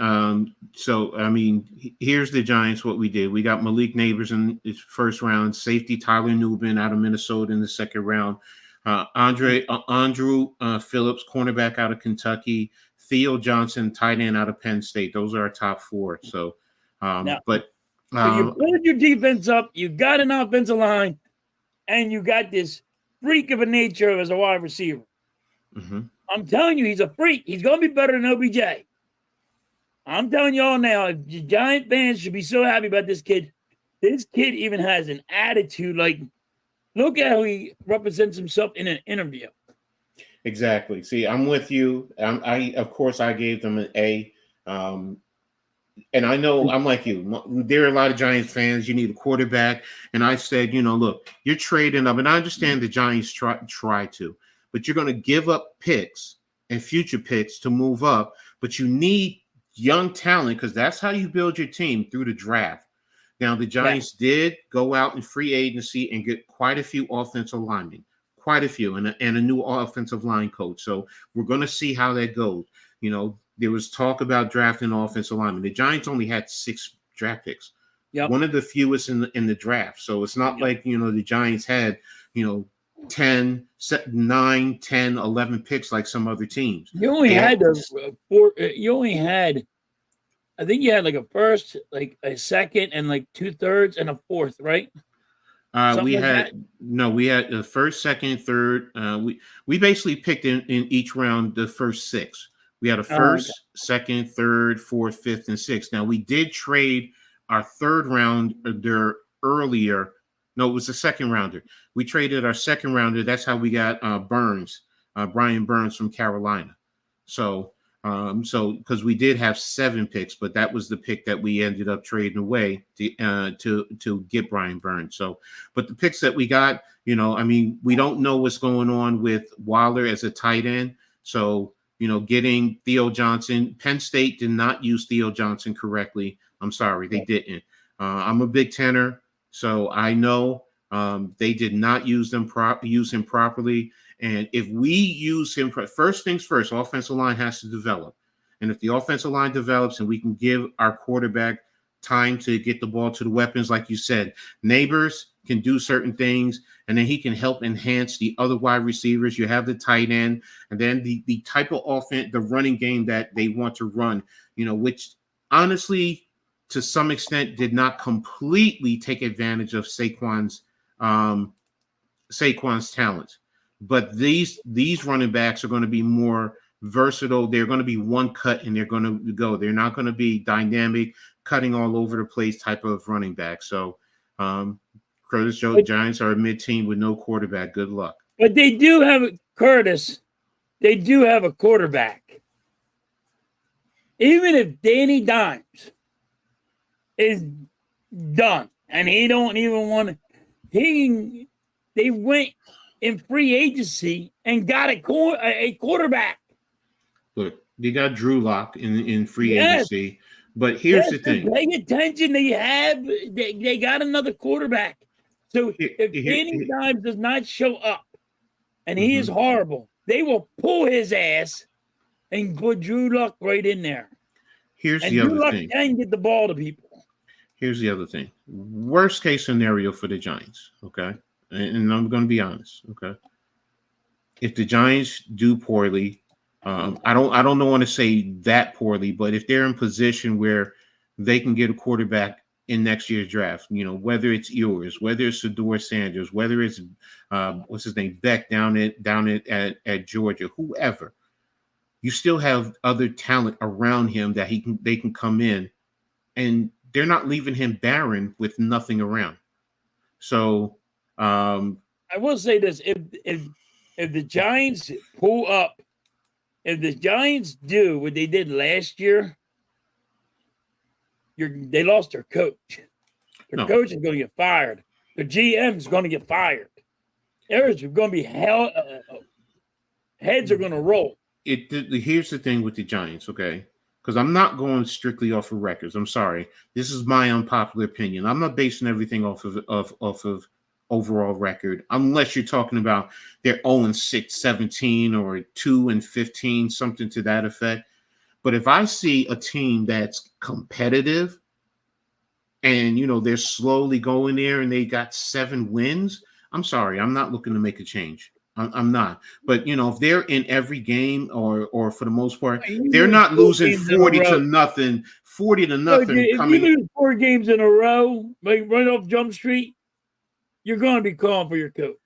So I mean, here's the Giants. What we did, we got Malik Neighbors in his first round, safety Tyler Nubin out of Minnesota in the second round, Andrew Phillips, cornerback out of Kentucky, Theo Johnson, tight end out of Penn State. Those are our top four. So, So you um, pulled your defense up. You got an offensive line, and you got this freak of a nature as a wide receiver. mm-hmm. I'm telling you, he's a freak. He's going to be better than OBJ. I'm telling y'all now, the Giant fans should be so happy about this kid. This kid even has an attitude. Like, look at how he represents himself in an interview. Exactly. See, I'm with you. I of course I gave them an A. And I know I'm like you. There are a lot of Giants fans. You need a quarterback, and I said, look, you're trading up, and I understand the Giants try to, but you're going to give up picks and future picks to move up. But you need young talent because that's how you build your team through the draft. Now, the Giants did go out in free agency and get quite a few offensive linemen, quite a few, and a new offensive line coach. So we're going to see how that goes. There was talk about drafting offensive linemen. The Giants only had 6 draft picks, one of the fewest in the draft. So it's not like, the Giants had, 10, 9, 10, 11 picks like some other teams. You only had I think you had like a first, like a second, and like 2/3 and a fourth, right? We had the first, second, third. We basically picked in each round the first 6. We had a first, second, third, fourth, fifth, and sixth. Now we did trade our third rounder earlier. No, it was the second rounder. We traded our second rounder. That's how we got Brian Burns from Carolina. So because we did have 7 picks, but that was the pick that we ended up trading away to get Brian Burns. So, but the picks that we got, we don't know what's going on with Waller as a tight end. So, getting Theo Johnson, Penn State did not use Theo Johnson correctly. I'm sorry, they didn't. I'm a Big Tenner, so I know they did not use him properly. And if we use him, first things first, offensive line has to develop. And if the offensive line develops and we can give our quarterback time to get the ball to the weapons, like you said, Neighbors can do certain things, and then he can help enhance the other wide receivers. You have the tight end, and then the type of offense, the running game that they want to run, which honestly, to some extent, did not completely take advantage of Saquon's talent. But these running backs are going to be more versatile. They're going to be one cut and they're going to go. They're not going to be dynamic, cutting all over the place type of running back. So Curtis Joe Giants are a mid-team with no quarterback. Good luck. But they do have Curtis. They do have a quarterback. Even if Danny Dimes is done and he don't even want to, they went in free agency and got a quarterback. Look, they got Drew Lock in free agency, but here's the thing. Pay attention. They got another quarterback. So if Danny Dimes does not show up and he is horrible, they will pull his ass and put Drew Lock right in there. Here's the other thing. Can get the ball to people. Here's the other thing. Worst case scenario for the Giants, okay? And I'm going to be honest, okay? If the Giants do poorly, I don't want to say that poorly, but if they're in position where they can get a quarterback in next year's draft, whether it's Ewers, whether it's Shedeur Sanders, whether it's what's his name, Beck down at Georgia, whoever, you still have other talent around him that they can come in, and they're not leaving him barren with nothing around. So I will say this: if the Giants pull up, if the Giants do what they did last year, they lost their coach. Their coach is going to get fired. The GM is going to get fired. There's going to be hell. Heads are going to roll. Here's the thing with the Giants, okay? Because I'm not going strictly off of records. I'm sorry. This is my unpopular opinion. I'm not basing everything off of overall record, unless you're talking about they're 0-6, 17, or 2-15, something to that effect. But if I see a team that's competitive and they're slowly going there and they got 7 wins, I'm sorry, I'm not looking to make a change. I'm not. But if they're in every game, or for the most part, You they're lose not 4 losing games in a 40 to row. nothing, 40 to No, nothing if you coming. lose 4 games in a row, like right off Jump Street, you're going to be calling for your coach.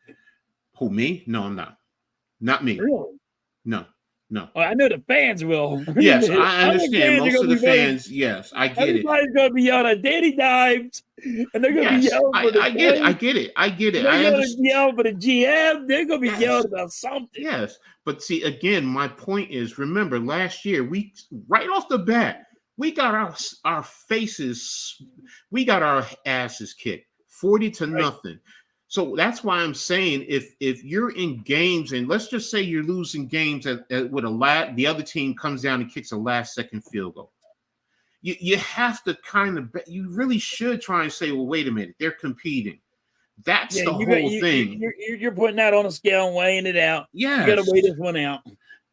Who, me? No, I'm not. Not me. Really? No. Well, I know the fans will. Yes, I understand. Most of the voting. fans, yes, I get it. Everybody's going to be yelling at Danny Dimes, and they're going to be Yes, yelling for the I get it. I coach. get it. I get it. They're I going to understand. be yelling for the GM. They're going to be Yes. yelling about something. Yes, but see, again, my point is, remember last year, we right off the bat, we got our faces, we got our asses kicked, 40 to nothing. So that's why I'm saying, if you're in games, and let's just say you're losing games with the other team comes down and kicks a last second field goal, you have to you really should try and say, well, wait a minute, they're competing. That's the whole thing. You're putting that on a scale and weighing it out. Yes. You got to weigh this one out.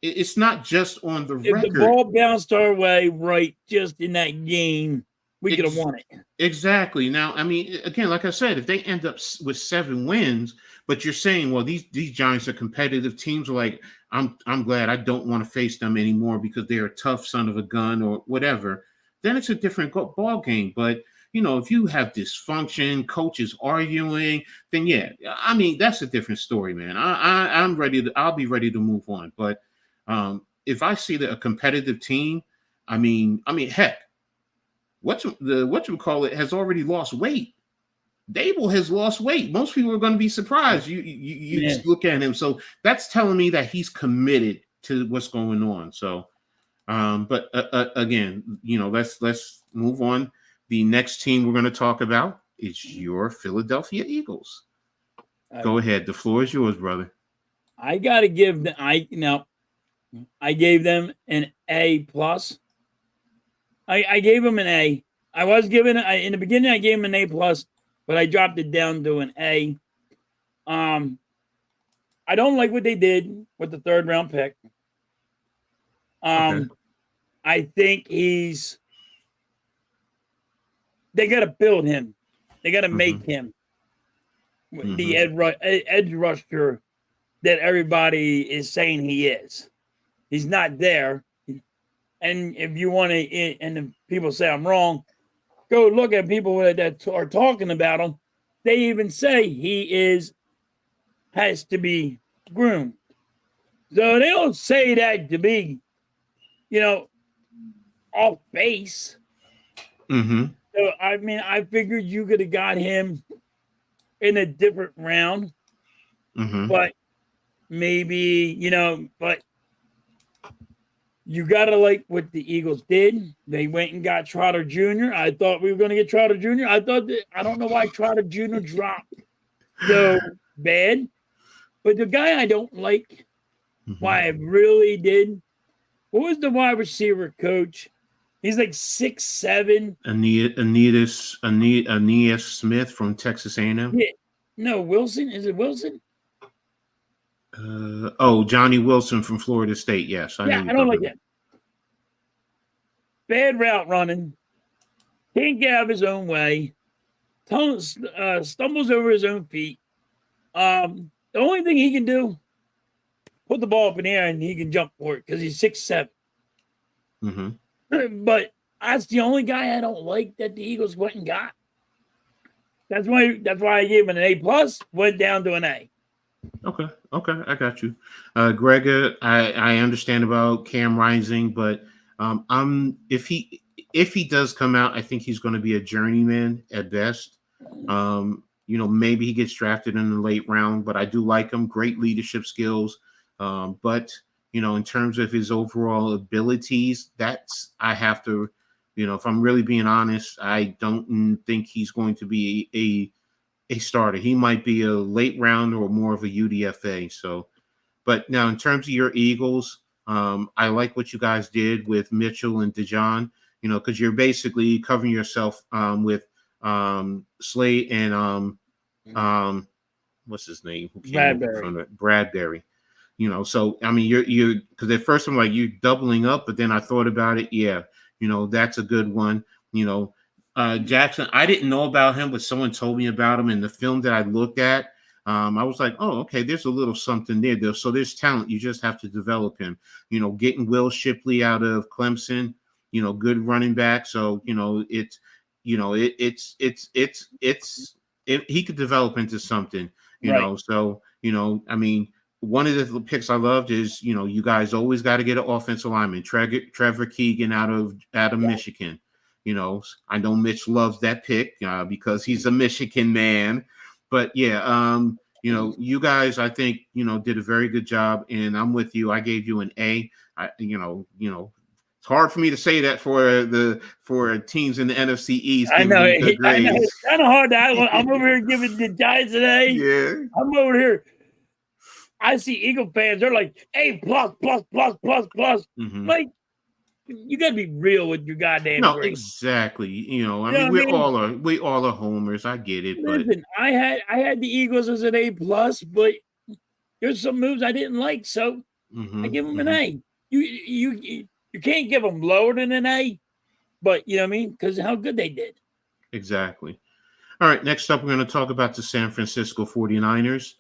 It's not just on the record. If the ball bounced our way right just in that game, we could have won it. Exactly. Now, I mean, again, like I said, if they end up with 7 wins, but you're saying, well, these Giants are competitive teams, are like, I'm glad I don't want to face them anymore because they're a tough son of a gun or whatever, then it's a different ball game. But if you have dysfunction, coaches arguing, then yeah, I mean, that's a different story, man. I'll be ready to move on. But if I see that a competitive team, I mean, heck, what you call it has already lost weight. Dable has lost weight. Most people are going to be surprised. You just look at him. So that's telling me that he's committed to what's going on. So, but again, let's move on. The next team we're going to talk about is your Philadelphia Eagles. Go ahead. The floor is yours, brother. I got to give I gave them an A+. I gave them an A. I was given in the beginning. I gave them an A+, but I dropped it down to an A. I don't like what they did with the 3rd round pick. Okay. I think they got to build him. They got to make him the edge rusher that everybody is saying he is. He's not there. And if you want to, and if people say I'm wrong, go look at people that are talking about him. They even say he has to be groomed. So they don't say that to be, off base. Mm-hmm. So, I mean, I figured you could have got him in a different round. Mm-hmm. But maybe, but you got to like what the Eagles did. They went and got Trotter Jr. I thought we were going to get Trotter Jr. I don't know why Trotter Jr. dropped so bad. But the guy I don't like, why I really did, what was the wide receiver coach? He's like 6'7". Aeneas Smith from Texas A&M. Yeah. No, Wilson. Is it Wilson? Johnny Wilson from Florida State. Yes, I don't like that. Bad route running. Can't get out of his own way. Stumbles over his own feet. The only thing he can do, put the ball up in the air and he can jump for it because he's 6'7". Mm-hmm. But that's the only guy I don't like that the Eagles went and got. That's why I gave him an A+, went down to an A. Okay, I got you. Gregor, I understand about Cam Rising, but if he does come out, I think he's going to be a journeyman at best. Maybe he gets drafted in the late round, but I do like him. Great leadership skills. But in terms of his overall abilities, I have to, if I'm really being honest, I don't think he's going to be a starter. He might be a late round or more of a UDFA. So, but now in terms of your Eagles, I like what you guys did with Mitchell and DeJohn, because you're basically covering yourself with Slade and what's his name? Who came over from the Bradbury. So I mean, you're because at first I'm like, you're doubling up, but then I thought about it. Yeah, that's a good one. Jackson, I didn't know about him, but someone told me about him in the film that I looked at. I was like, oh, okay, there's a little something there. So there's talent. You just have to develop him. Getting Will Shipley out of Clemson, good running back. So he could develop into something. So I mean, one of the picks I loved is you guys always got to get an offensive lineman. Trevor Keegan out of Michigan. I know Mitch loves that pick because he's a Michigan man. But yeah, you guys, I think, did a very good job, and I'm with you. I gave you an A. It's hard for me to say that for teams in the NFC East. I know. It's kind of hard. I'm over here giving the Giants an A. Yeah. I'm over here. I see Eagle fans. They're like A++++++. Mm-hmm. Like, you got to be real with your goddamn grade. Exactly. I mean, we all are homers. I get it. Listen, but I had the Eagles as an A+, but there's some moves I didn't like, so I give them an A. You can't give them lower than an A, but you know what I mean? Because how good they did. Exactly. All right, next up, we're going to talk about the San Francisco 49ers.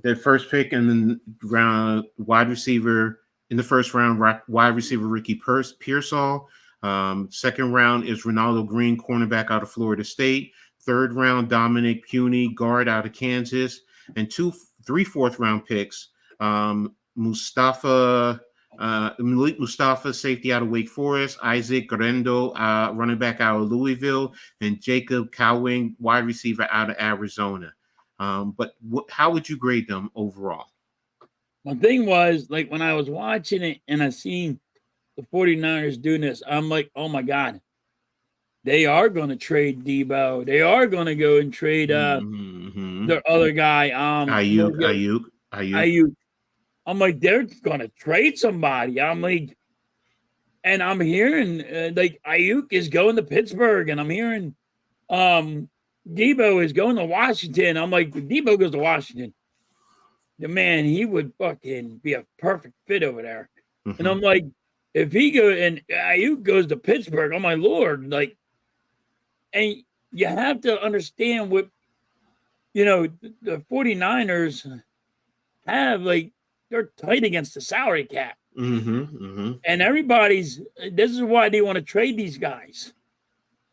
Their first pick in the round, wide receiver in the first round, wide receiver Ricky Pearsall. Second round is Ronaldo Green, cornerback out of Florida State. Third round, Dominic Puny, guard out of Kansas. And 3 fourth-round picks, Malik Mustafa, safety out of Wake Forest, Isaac Guerrero, running back out of Louisville, and Jacob Cowing, wide receiver out of Arizona. But how would you grade them overall? My thing was, like, when I was watching it and I seen the 49ers doing this, I'm like, oh, my God. They are going to trade Debo. They are going to go and trade their other guy. Ayuk. I'm like, they're going to trade somebody. I'm like, and I'm hearing, like, Ayuk is going to Pittsburgh, and I'm hearing Debo is going to Washington. I'm like, if Debo goes to Washington, the man, he would fucking be a perfect fit over there. And I'm like, if he goes and Ayuk goes to Pittsburgh, oh my Lord, like, and you have to understand what, the 49ers have, like, they're tight against the salary cap. And everybody's, this is why they want to trade these guys.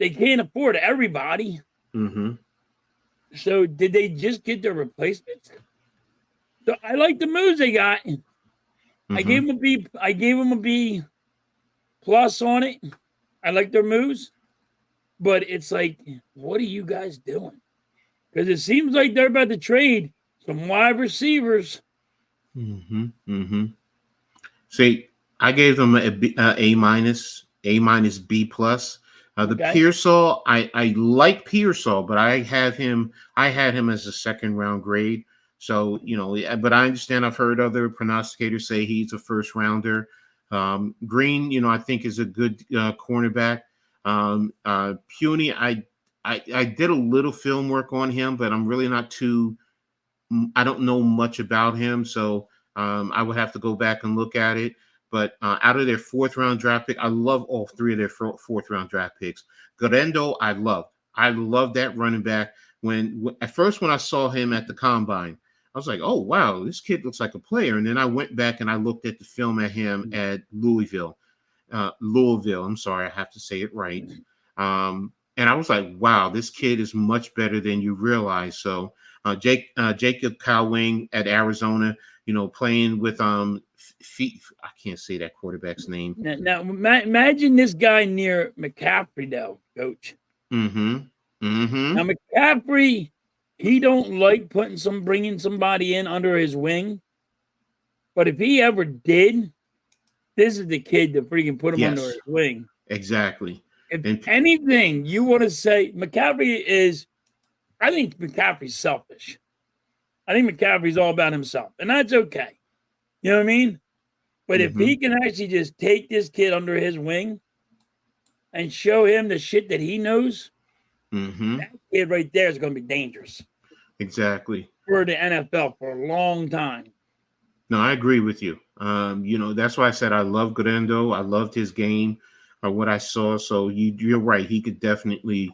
They can't afford everybody. So did they just get their replacements? So I like the moves they got. I gave them a B. I gave them a B+ on it. I like their moves, but it's like, what are you guys doing? Because it seems like they're about to trade some wide receivers. See, I gave them a B, A-, B+. The Pearsall, I like Pearsall, but I had him as a second round grade. So, but I understand, I've heard other prognosticators say he's a first rounder. Green, I think is a good cornerback. Puny, I did a little film work on him, but I'm really not I don't know much about him. So I would have to go back and look at it. But out of their 4th round draft pick, I love all 3 of their 4th round draft picks. Guerrero, I love that running back. When at first when I saw him at the combine, I was like, oh wow, this kid looks like a player. And then I went back and I looked at the film at him at Louisville. I'm sorry, I have to say it right. And I was like, wow, this kid is much better than you realize. So Jacob Cowing at Arizona, playing with I can't say that quarterback's name. Now imagine this guy near McCaffrey, though, Coach. Now McCaffrey, he don't like bringing somebody in under his wing, but if he ever did, this is the kid to freaking put him under his wing. Exactly. If anything you want to say, I think McCaffrey's selfish. I think McCaffrey's all about himself, and that's okay. You know what I mean? But if he can actually just take this kid under his wing and show him the shit that he knows, that kid right there is going to be dangerous. Exactly. For the NFL for a long time. No, I agree with you. That's why I said I love Grando. I loved his game or what I saw. So you're right. He could definitely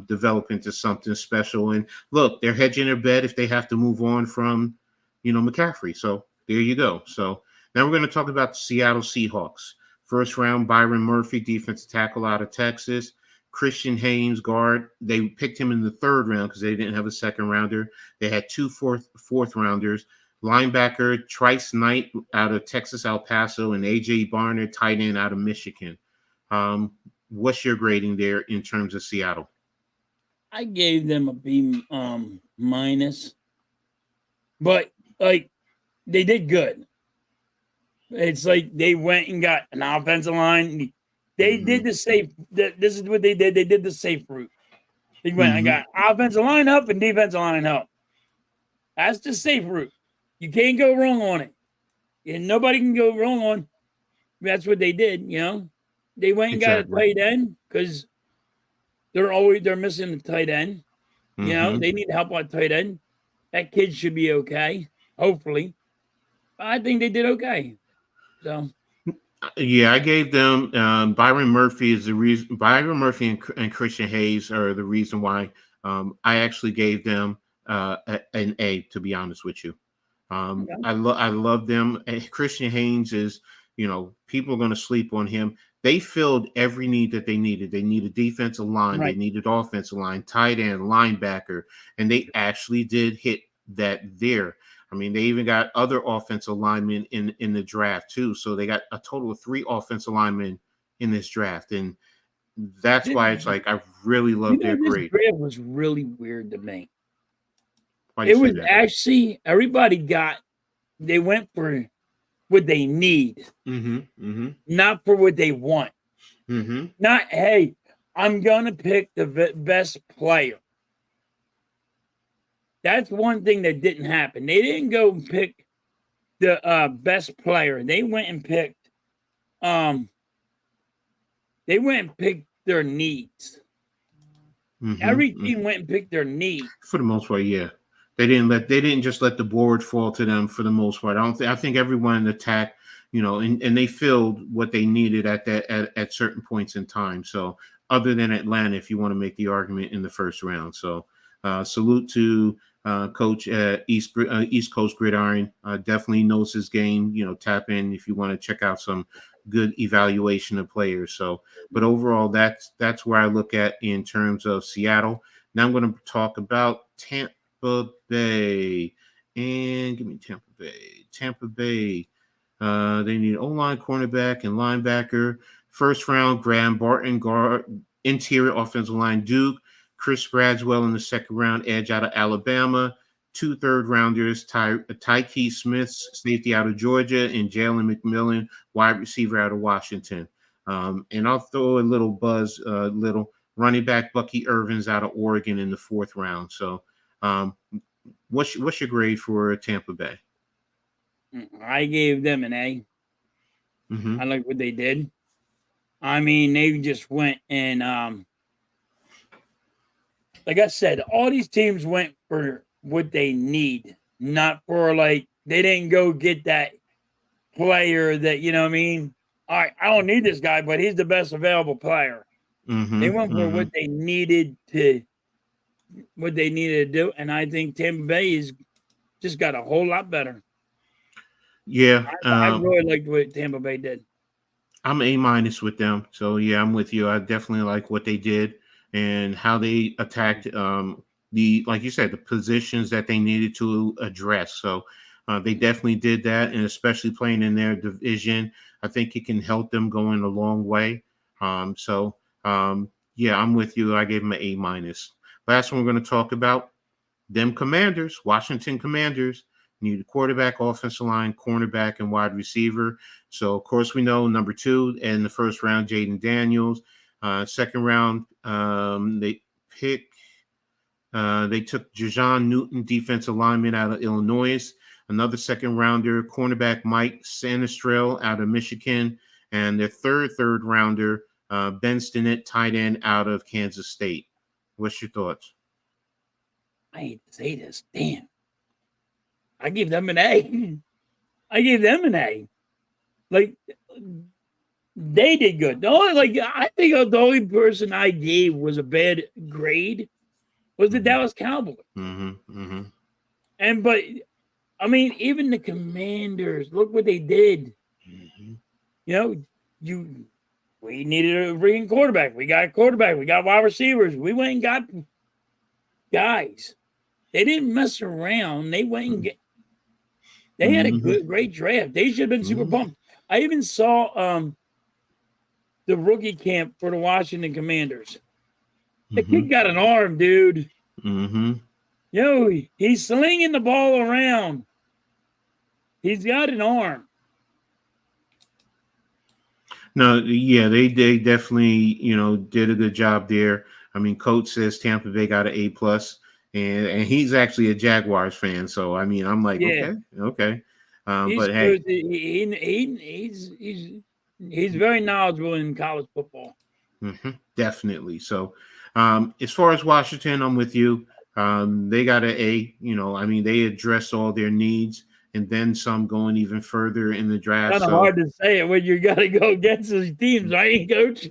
develop into something special. And look, they're hedging their bet if they have to move on from, McCaffrey. So there you go. So now we're going to talk about the Seattle Seahawks. First round, Byron Murphy, defensive tackle out of Texas. Christian Haynes, guard. They picked him in the third round because they didn't have a second rounder. They had two fourth rounders. Linebacker Trice Knight out of Texas El Paso and AJ Barner, tight end out of Michigan. What's your grading there in terms of Seattle? I gave them a B minus, but like they did good. It's like they went and got an offensive line. They did the safe. This is what they did. They did the safe route. They went and got offensive line up and defensive line up. That's the safe route. You can't go wrong on it. And nobody can go wrong on. That's what they did. They went and got a tight end because they're missing a tight end. They need help on tight end. That kid should be okay. Hopefully, I think they did okay. So. Yeah, I gave them Byron Murphy is the reason. Byron Murphy and Christian Hayes are the reason why I actually gave them an A. To be honest with you, I love them. Christian Hayes is, people are going to sleep on him. They filled every need that they needed. They needed defensive line, They needed offensive line, tight end, linebacker, and they actually did hit that there. I mean, they even got other offensive linemen in the draft too. So they got a total of 3 offensive linemen in this draft. And that's why it's like I really love their grade. This draft was really weird to me. It was actually everybody they went for what they need, not for what they want. Not, hey, I'm gonna pick the best player. That's one thing that didn't happen. They didn't go and pick the best player. They went and picked their needs. Every team went and picked their needs. For the most part, yeah. They didn't just let the board fall to them for the most part. I think everyone attacked, and they filled what they needed at certain points in time. So other than Atlanta, if you want to make the argument in the first round. So salute to Coach East Coast Gridiron. Definitely knows his game. Tap in if you want to check out some good evaluation of players. So, but overall, that's where I look at in terms of Seattle. Now I'm going to talk about Tampa Bay. And give me Tampa Bay. Tampa Bay. They need O-line, cornerback, and linebacker. First round, Graham Barton, guard, interior offensive line, Duke. Chris Bradswell in the second round, edge out of Alabama. 2 third-rounders, Tyke Smith, safety out of Georgia, and Jalen McMillan, wide receiver out of Washington. And I'll throw a little running back, Bucky Irvins out of Oregon in the 4th round. So what's your grade for Tampa Bay? I gave them an A. I like what they did. I mean, they just went and like I said, all these teams went for what they need, not for they didn't go get that player that, all right, I don't need this guy, but he's the best available player. They went for what they needed to do. And I think Tampa Bay is just got a whole lot better. Yeah. I really liked what Tampa Bay did. I'm A- with them. So yeah, I'm with you. I definitely like what they did and how they attacked like you said, the positions that they needed to address. So they definitely did that, and especially playing in their division, I think it can help them going a long way. Yeah, I'm with you. I gave them an A-. Last one we're going to talk about, them Commanders, Washington Commanders. Need a quarterback, offensive line, cornerback, and wide receiver. So, of course, we know number 2 in the first round, Jaden Daniels. Second round, they took Jajon Newton, defensive lineman out of Illinois. another second rounder, cornerback Mike Sanistrell out of Michigan, and their third rounder, Ben Stinnett, tight end out of Kansas State. What's your thoughts? I hate to say this. Damn. I give them an A. I gave them an A. Like, they did good. I think the only person I gave was a bad grade was the Dallas Cowboys. But I mean, even the Commanders, look what they did. We needed a freaking quarterback. We got a quarterback. We got wide receivers. We went and got guys. They didn't mess around. They went and they had a great draft. They should have been super pumped. I even saw the rookie camp for the Washington Commanders. The kid got an arm, dude. He's slinging the ball around. He's got an arm. No, yeah, they definitely, did a good job there. I mean, Coach says Tampa Bay got an A+, and he's actually a Jaguars fan. So, I mean, I'm like, okay. But hey, he's very knowledgeable in college football. Definitely. So, as far as Washington, I'm with you. They got an A. I mean, they addressed all their needs and then some, going even further in the draft. Kind of hard to say it when you got to go against those teams, right, Coach?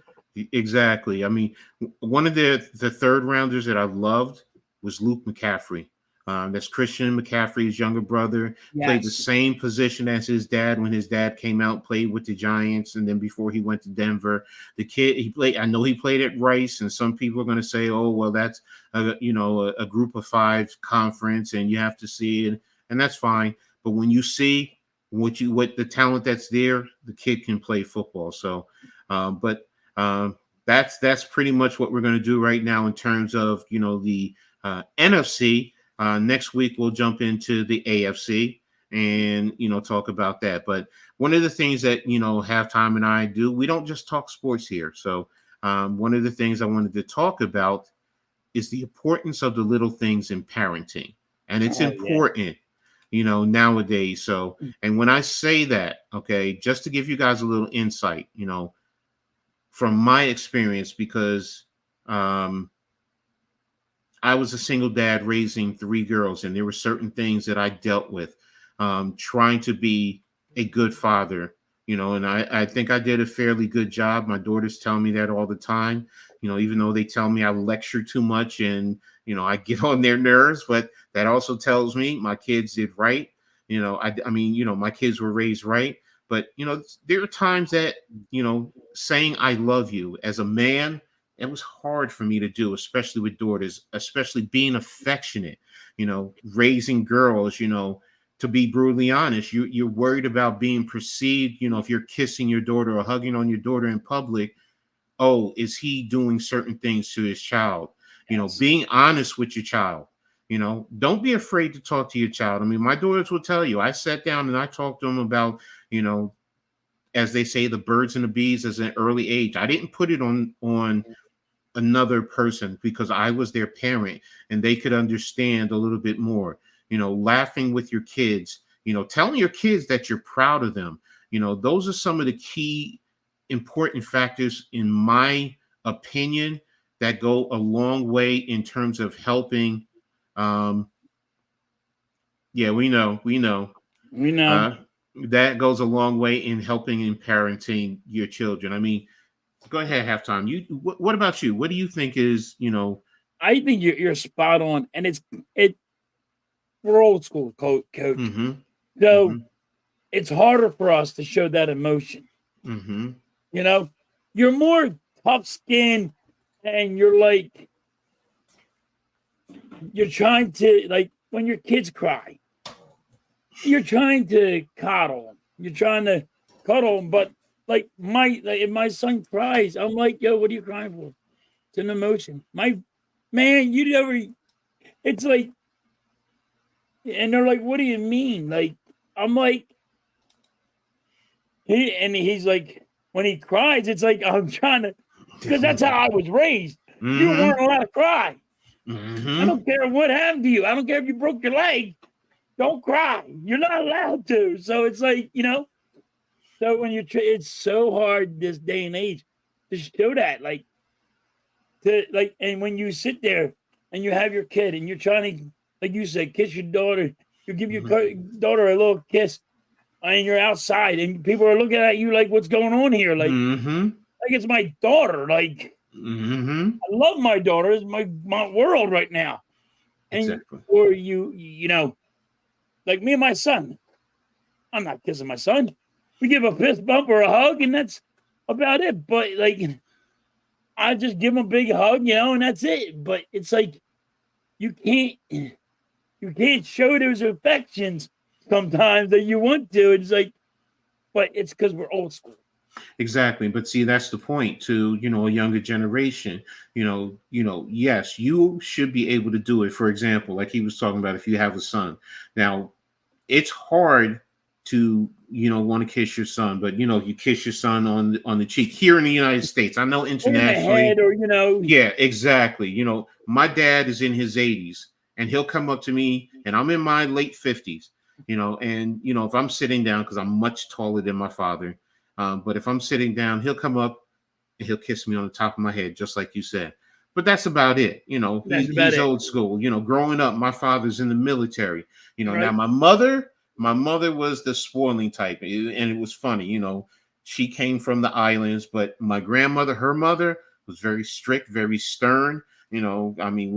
Exactly. I mean, one of the third rounders that I loved was Luke McCaffrey. That's Christian McCaffrey's younger brother. Yes. Played the same position as his dad when his dad came out, played with the Giants, and then before he went to Denver. The kid, I know he played at Rice, and some people are going to say, oh, well, that's a group of five conference, and you have to see it, and that's fine. But when you see what the talent that's there, the kid can play football. So, that's pretty much what we're going to do right now in terms of the NFC. Next week we'll jump into the AFC and talk about that. But one of the things that Halftime and I do, we don't just talk sports here. So one of the things I wanted to talk about is the importance of the little things in parenting, and it's important. Nowadays. So, and when I say that, okay, just to give you guys a little insight, from my experience, because I was a single dad raising 3 girls, and there were certain things that I dealt with, trying to be a good father, and I think I did a fairly good job. My daughters tell me that all the time, even though they tell me I lecture too much and, I get on their nerves, but that also tells me my kids did right. I mean, my kids were raised right, but, there are times that, saying I love you as a man, it was hard for me to do, especially with daughters, especially being affectionate, raising girls, to be brutally honest, you're worried about being perceived, if you're kissing your daughter or hugging on your daughter in public, oh, is he doing certain things to his child? Yes. Being honest with your child, don't be afraid to talk to your child. I mean, my daughters will tell you, I sat down and I talked to them about, as they say, the birds and the bees as an early age. I didn't put it on another person because I was their parent and they could understand a little bit more, laughing with your kids, telling your kids that you're proud of them. Those are some of the key important factors, in my opinion, that go a long way in terms of helping. We know. That goes a long way in helping in parenting your children. I mean, go ahead, Halftime. What about you? What do you think is, I think you're spot on, and we're old school, Coach. So it's harder for us to show that emotion. You're more tough skinned, and you're trying to, like, when your kids cry, you're trying to coddle them. You're trying to cuddle them, but if my son cries, I'm like, yo, what are you crying for? It's an emotion. It's like, and they're like, what do you mean? Like, I'm like, he's like, when he cries, it's like, I'm trying to, because that's how I was raised. You weren't allowed to cry. I don't care what happened to you. I don't care if you broke your leg. don't cry. You're not allowed to. So it's like, so when it's so hard this day and age to show that, and when you sit there and you have your kid and you're trying to, like you said, kiss your daughter, you give your daughter a little kiss, and you're outside and people are looking at you like, what's going on here? Like it's my daughter. Like, I love my daughter. It's my world right now. And or like me and my son, I'm not kissing my son. We give a fist bump or a hug, and that's about it. But like, I just give him a big hug, and that's it. But it's like you can't show those affections sometimes that you want to. It's like, but it's because we're old school. Exactly. But see, that's the point to, a younger generation, yes, you should be able to do it. For example, like he was talking about, if you have a son. Now, it's hard to, want to kiss your son, but you kiss your son on the cheek here in the United States. I know internationally. In the head or, Yeah, exactly. My dad is in his 80s and he'll come up to me and I'm in my late 50s, and if I'm sitting down, because I'm much taller than my father. But if I'm sitting down, he'll come up and he'll kiss me on the top of my head, just like you said. But that's about it. He's old school. Growing up, my father's in the military. Right. Now my mother was the spoiling type. And it was funny, she came from the islands, but my grandmother, her mother, was very strict, very stern. I mean,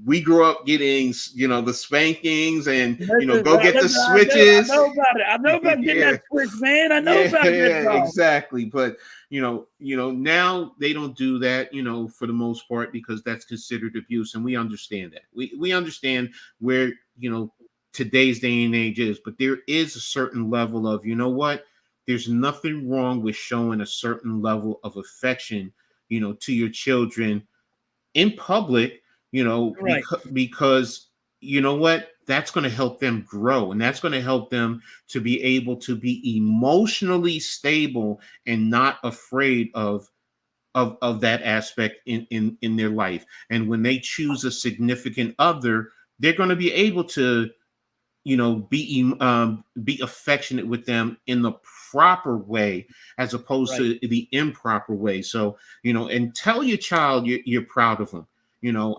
we grew up getting, the spankings and, go get the switches. I know about getting that switch, man. I know about that. Yeah, exactly. But, now they don't do that, for the most part, because that's considered abuse. And we understand that. We understand where, today's day and age is, but there is a certain level of, there's nothing wrong with showing a certain level of affection, to your children in public, right. because that's going to help them grow, and that's going to help them to be able to be emotionally stable and not afraid of that aspect in their life. And when they choose a significant other, they're going to be able to be affectionate with them in the proper way, as opposed to the improper way. So, and tell your child you're proud of them.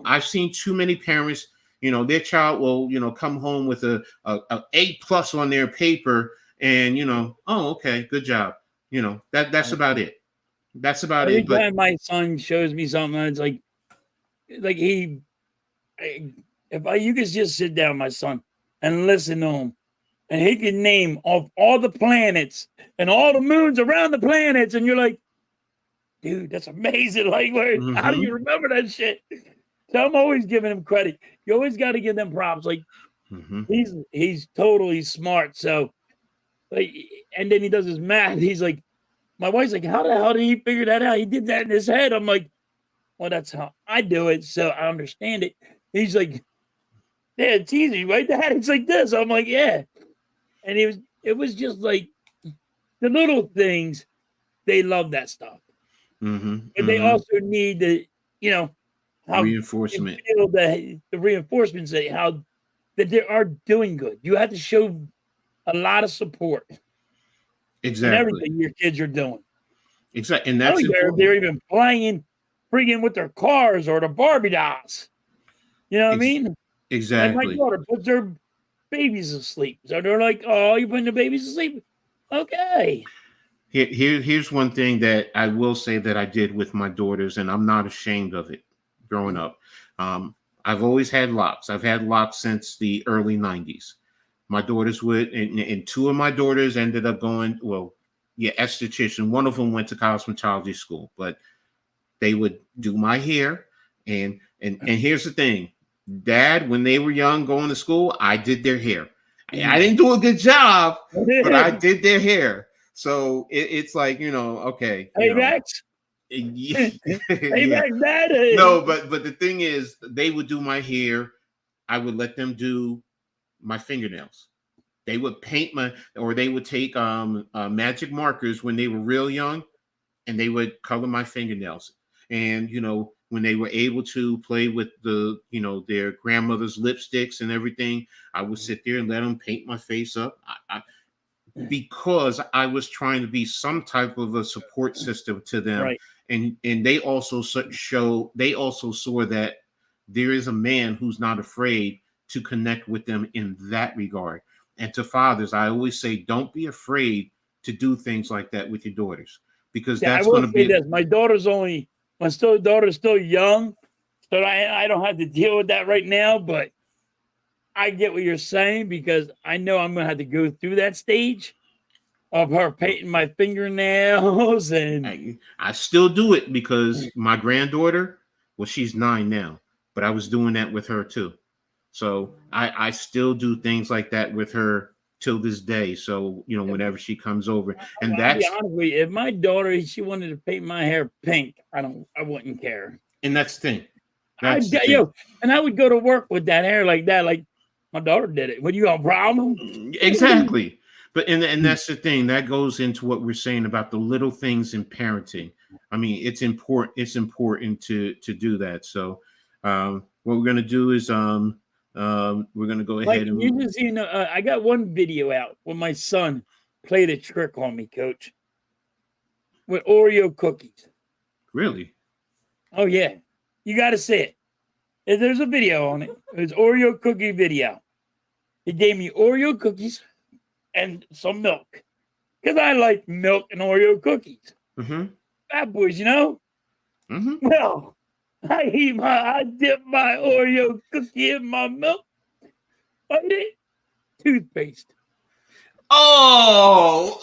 I've seen too many parents, their child will, come home with a A+ on their paper and, oh, okay, good job. That's about it. That's about Every it. But time my son shows me something, it's like you could just sit down, my son, and listen to him, and he can name off all the planets and all the moons around the planets, and you're like, dude, that's amazing. Like, how do you remember that shit? So I'm always giving him credit. You always got to give them props. Like, he's totally smart. So, and then he does his math. He's like, my wife's like, how the hell did he figure that out? He did that in his head. I'm like, well, that's how I do it. So I understand it. He's like, yeah, it's easy, right, Dad? It's like this. I'm like, yeah. And it was just like the little things. They love that stuff. And they also need the, how reinforcement. Feel the reinforcements that they are doing good. You have to show a lot of support. Exactly. And everything your kids are doing. Exactly. And that's they're even playing freaking with their cars or the Barbie dolls. You know what I mean? Exactly. Like my daughter puts their babies to sleep. So they're like, oh, you're putting the babies to sleep? Okay. Here's one thing that I will say that I did with my daughters, and I'm not ashamed of it growing up. I've always had locks. I've had locks since the early 90s. My daughters would, and two of my daughters ended up going, esthetician. One of them went to cosmetology school, but they would do my hair. And here's the thing, Dad, when they were young going to school, I did their hair. I didn't do a good job, but I did their hair. So it's like, okay. Hey, Max. Yeah. Hey, Max, Dad. No, but the thing is, they would do my hair. I would let them do my fingernails. They would paint they would take magic markers when they were real young, and they would color my fingernails. And when they were able to play with the, their grandmother's lipsticks and everything, I would sit there and let them paint my face up. Because I was trying to be some type of a support system to them. Right. And they also saw that there is a man who's not afraid to connect with them in that regard. And to fathers, I always say, don't be afraid to do things like that with your daughters, because that's going to be this. My daughter's still young, so I don't have to deal with that right now, but I get what you're saying, because I know I'm going to have to go through that stage of her painting my fingernails. And I still do it, because my granddaughter, well, she's 9 now, but I was doing that with her too. So I still do things like that with her till this day. So, whenever she comes over, and I'll be honest with you, if my daughter, she wanted to paint my hair pink, I wouldn't care. And that's the thing. And I would go to work with that hair like that. Like my daughter did it. Would you have a problem? Exactly. But and that's the thing that goes into what we're saying about the little things in parenting. I mean, it's important. It's important to do that. So, what we're gonna do is we're gonna go ahead and I got one video out where my son played a trick on me, Coach, with Oreo cookies. Really? Oh yeah, you got to see it. There's a video on it. It's Oreo cookie video. He gave me Oreo cookies and some milk, because I like milk and Oreo cookies. Mm-hmm. Bad boys, Mm-hmm. Well, I dip my Oreo cookie in my milk. I did toothpaste. Oh!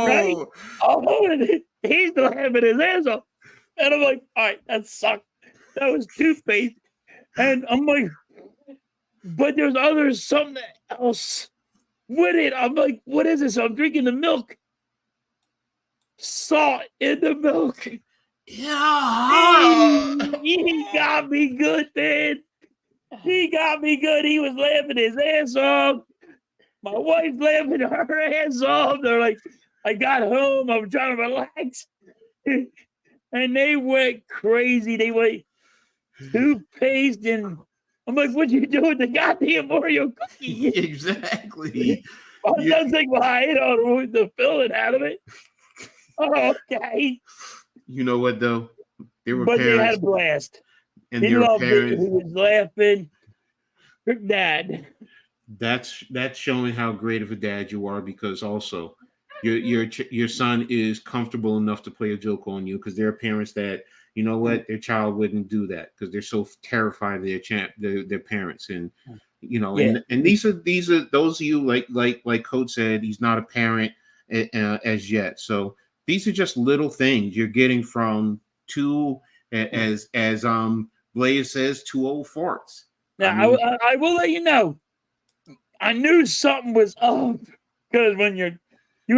Right? Oh, he's laughing his ass off. And I'm like, all right, that sucked. That was toothpaste. And I'm like, but there's something else with it. I'm like, what is this? I'm drinking the milk. Salt in the milk. Yeah. He got me good, man. He got me good. He was laughing his ass off. My wife's laughing her ass off. They're like, I got home. I'm trying to relax. And they went crazy. They went toothpaste, and I'm like, what you doing with the goddamn Oreo cookie? Exactly. My son's like, well, I ate all the filling out of it. Oh, okay. You know what, though? They had a blast. And he loved it. He was laughing. Good dad. That's showing how great of a dad you are, because also your son is comfortable enough to play a joke on you, because there are parents that, you know what, their child wouldn't do that because they're so terrified of their parents. And and these are those of you, like Coach said, he's not a parent as yet. So these are just little things you're getting from two, as Blaze says, 2 old farts. Now I will let you know, I knew something was up, because when you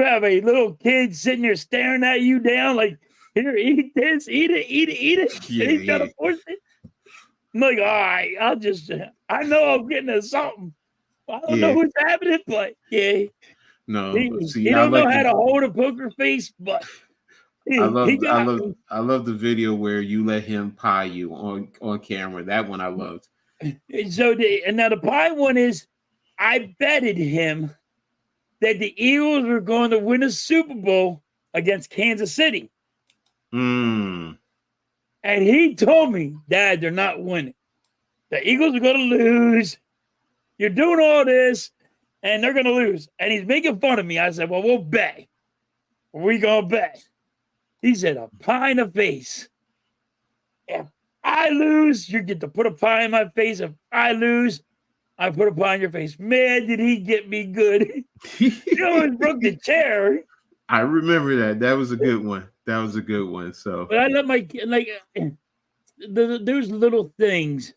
have a little kid sitting there staring at you down like, here, eat this, eat it. Yeah, and he's trying to force it. I'm like, all right, I know I'm getting to something. I don't know what's happening, but yeah. No, he don't know how to hold a poker face, but I love the video where you let him pie you on camera. That one I loved. So now the pie one is, I betted him that the Eagles were going to win a Super Bowl against Kansas City. And he told me, Dad, they're not winning. The Eagles are going to lose. You're doing all this, and they're going to lose. And he's making fun of me. I said, well, we'll bet. We going to bet. He said, a pie in the face. If I lose, you get to put a pie in my face. If I lose, I put a pie in your face. Man, did he get me good. He almost broke the chair. I remember that. That was a good one. So, but I let my kid, those little things.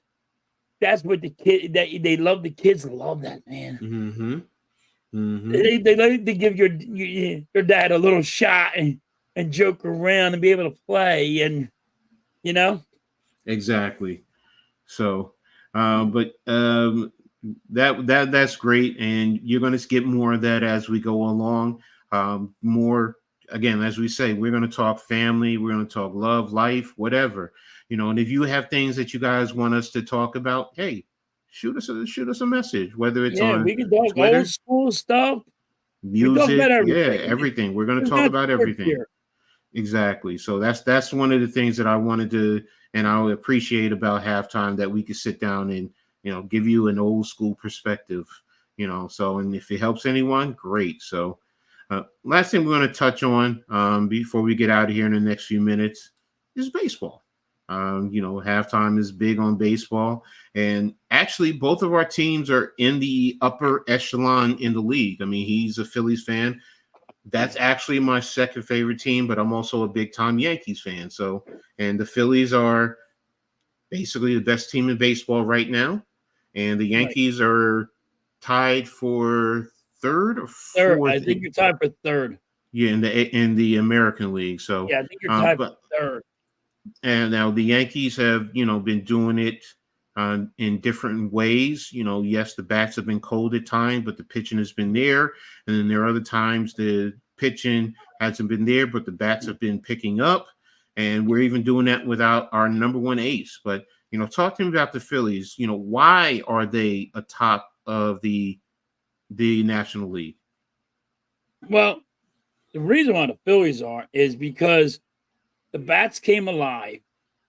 That's what the kid, that they love. The kids love that, man. Mm-hmm. Mm-hmm. They like to give your dad a little shot and joke around and be able to play, and exactly. So, that's great, and you're going to get more of that as we go along. More again, as we say, we're going to talk family, we're going to talk love, life, whatever, and if you have things that you guys want us to talk about, hey, shoot us a message, whether it's Yeah, on we can talk old Twitter, school stuff. We talk music, about yeah, everything. everything. We're going to There's talk no about sports everything. here. Exactly. So that's one of the things that I wanted to, and I appreciate about halftime, that we could sit down and give you an old school perspective. So, and if it helps anyone, great. So, last thing we're going to touch on before we get out of here in the next few minutes is baseball. Halftime is big on baseball, and actually, both of our teams are in the upper echelon in the league. I mean, he's a Phillies fan. That's actually my second favorite team, but I'm also a big time Yankees fan. So, and the Phillies are basically the best team in baseball right now, and the Right. Yankees are tied for third or Third. I fourth. think you're tied for third. Yeah, in the American League. So, Yeah, I think you're tied for but third. and now the Yankees have been doing it in different ways. Yes, the bats have been cold at times, but the pitching has been there. And then there are other times the pitching hasn't been there, but the bats have been picking up. And we're even doing that without our number one ace. But talk to me about the Phillies. Why are they atop of the National League? Well, the reason why the Phillies are is because the bats came alive,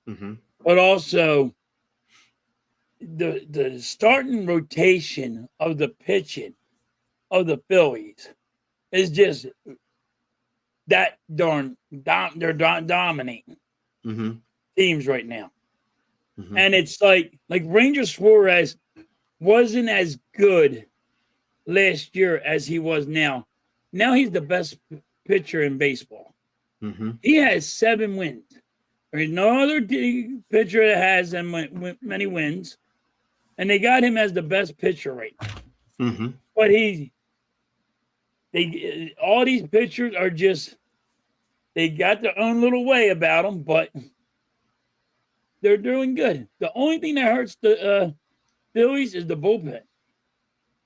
Mm-hmm. but also the starting rotation of the pitching of the Phillies is just that darn they're dominating Mm-hmm. teams right now. Mm-hmm. And it's like Ranger Suarez wasn't as good last year as he was now. Now he's the best pitcher in baseball. Mm-hmm. He has 7 wins. There's no other pitcher that has many wins, and they got him as the best pitcher right now. Mm-hmm. But all these pitchers are just, they got their own little way about them, but they're doing good. The only thing that hurts the Phillies is the bullpen,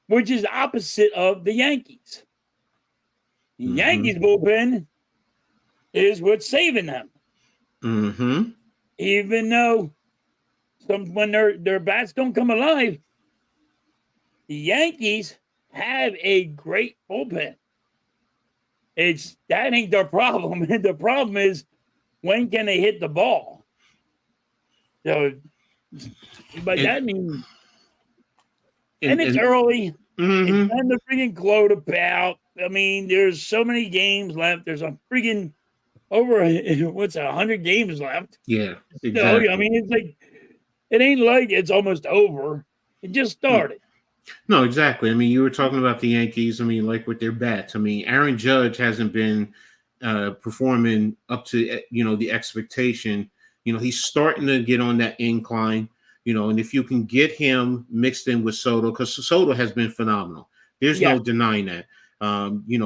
which is opposite of the Yankees. The Yankees bullpen is what's saving them. Mm-hmm. Even though when their bats don't come alive, the Yankees have a great bullpen. That ain't their problem. The problem is, when can they hit the ball? So, but that means, and it's early. Mm-hmm. It's time to freaking gloat about. I mean, there's so many games left. There's a freaking over 100 games left. Yeah, exactly. I mean, it's like, it ain't like it's almost over. It just started. No, exactly. I mean, you were talking about the Yankees. I mean, like with their bats. I mean, Aaron Judge hasn't been performing up to the expectation. He's starting to get on that incline. And if you can get him mixed in with Soto, because Soto has been phenomenal. There's no denying that.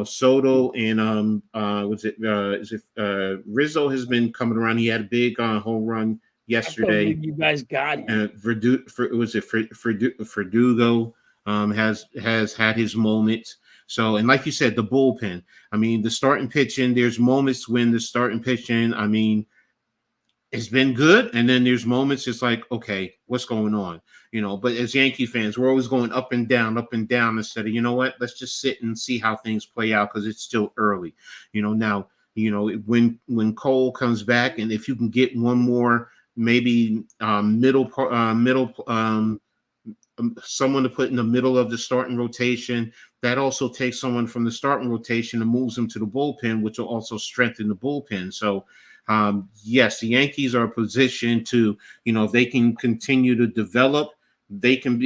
Soto and Rizzo has been coming around. He had a big home run yesterday. You guys got him. Verdugo has had his moments. So, and like you said, the bullpen. I mean, the starting pitching. There's moments when the starting pitching, I mean, it's been good, and then there's moments it's like, okay, what's going on? But as Yankee fans, we're always going up and down instead of, what, let's just sit and see how things play out, because it's still early. Now, when Cole comes back, and if you can get one more maybe someone to put in the middle of the starting rotation, that also takes someone from the starting rotation and moves them to the bullpen, which will also strengthen the bullpen. So yes, the Yankees are positioned to, if they can continue to develop, they can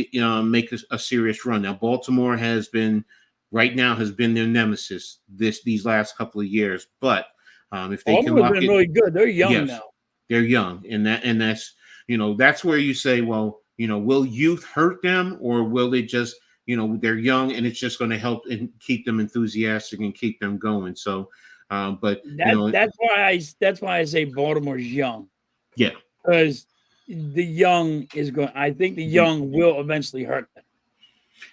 make a serious run. Now, Baltimore has been their nemesis these last couple of years. But if they can lock it, really good. They're young now. They're young, and that's that's where you say, well, will youth hurt them, or will they just they're young and it's just going to help and keep them enthusiastic and keep them going. So. But that's why I say Baltimore's young. Yeah, because the young is going. I think the young will eventually hurt them.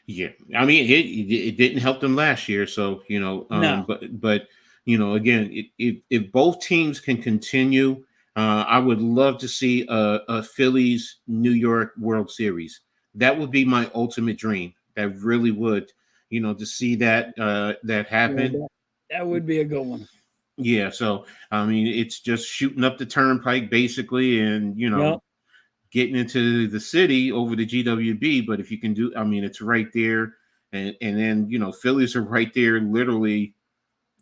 Yeah, I mean it didn't help them last year. So no. but again, if both teams can continue, I would love to see a Phillies New York World Series. That would be my ultimate dream. That really would, to see that that happen. Yeah, that would be a good one. Yeah, so I mean, it's just shooting up the turnpike basically, and Yep. getting into the city over the GWB. But if you can do, I mean, it's right there, and then Phillies are right there, literally.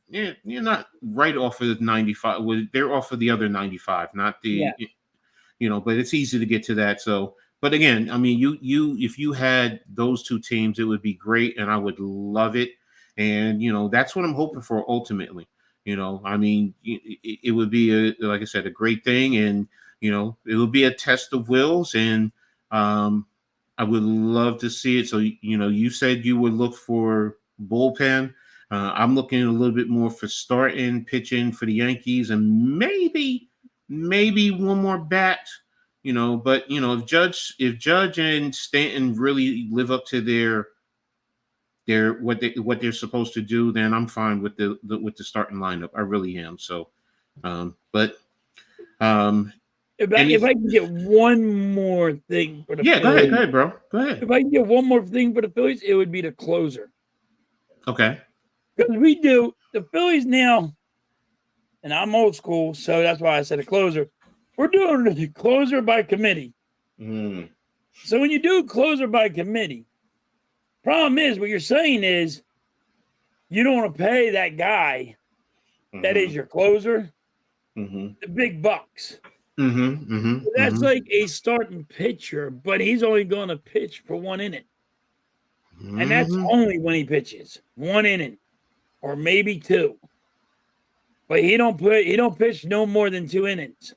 Yeah, you're not right off of 95. Well, they're off of the other 95, not the, Yeah. But it's easy to get to that. So, but again, I mean, if you had those two teams, it would be great, and I would love it. And that's what I'm hoping for ultimately. I mean, it would be like I said, a great thing, and it would be a test of wills, and I would love to see it. So, you said you would look for bullpen. I'm looking a little bit more for starting pitching for the Yankees, and maybe one more bat. But if Judge and Stanton really live up to their what they're supposed to do, then I'm fine with the starting lineup. I really am. So, but if I can get one more thing for the yeah, Phillies, go ahead, bro. Go ahead. if I can get one more thing for the Phillies, it would be the closer. Okay. Because we do the Phillies now, and I'm old school, so that's why I said a closer. We're doing the closer by committee. Mm. So when you do closer by committee, problem is what you're saying is you don't want to pay that guy that is your closer the big bucks. So that's like a starting pitcher, but he's only going to pitch for 1 inning. And that's only when he pitches 1 inning or maybe 2. But he don't pitch no more than 2 innings.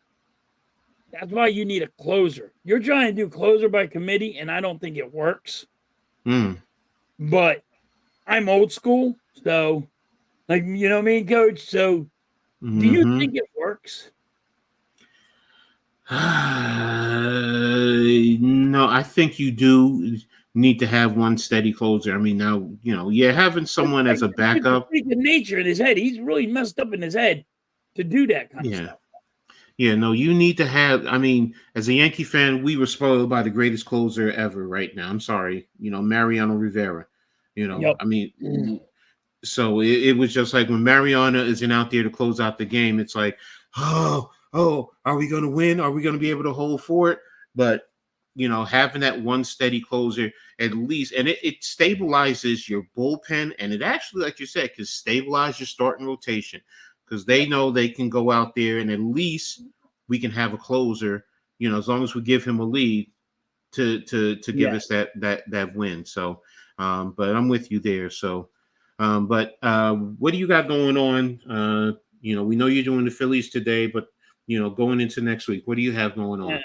That's why you need a closer. You're trying to do closer by committee, and I don't think it works. But I'm old school, so you know what I mean, Coach? So do you think it works? No, I think you do need to have one steady closer. I mean, now, having someone as a backup. The nature in his head. He's really messed up in his head to do that kind of stuff. Yeah, no, you need to have. I mean, as a Yankee fan, we were spoiled by the greatest closer ever right now. I'm sorry, Mariano Rivera. I mean, so it was just like when Mariano isn't out there to close out the game, it's like, oh, are we going to win? Are we going to be able to hold for it? But having that one steady closer at least, and it stabilizes your bullpen, and it actually, like you said, can stabilize your starting rotation because they know they can go out there and at least we can have a closer, as long as we give him a lead to give us that win. So, but I'm with you there. So, but what do you got going on? We know you're doing the Phillies today, but going into next week, what do you have going on?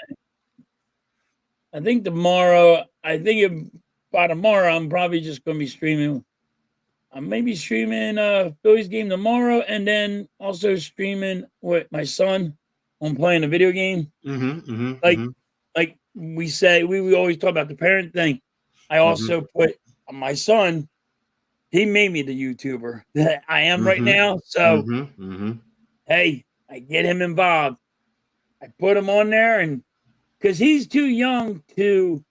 I think tomorrow. By tomorrow, I'm probably just going to be streaming. I may be streaming Phillies game tomorrow, and then also streaming with my son on playing a video game. Like we say, we always talk about the parent thing. I also put my son. He made me the YouTuber that I am right now. So, hey, I get him involved. I put him on there, and because he's too young to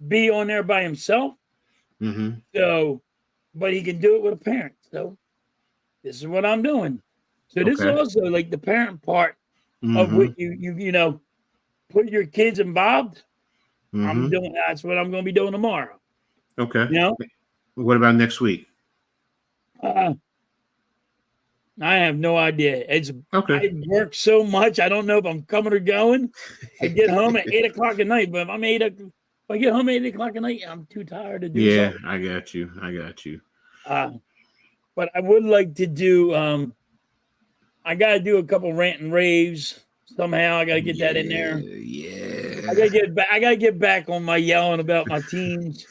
be on there by himself. So, but he can do it with a parent. So, this is what I'm doing. So, this is also like the parent part of what you put your kids involved. I'm doing. That's what I'm going to be doing tomorrow. Okay. What about next week? I have no idea. Okay. I work so much. I don't know if I'm coming or going. I get home at 8 o'clock at night, but if I get home at 8 o'clock at night, I'm too tired to do something. I got you. But I would like to do. I got to do a couple rant and raves somehow. I got to get that in there. Yeah. I got to get back. I got to get back on my yelling about my teams.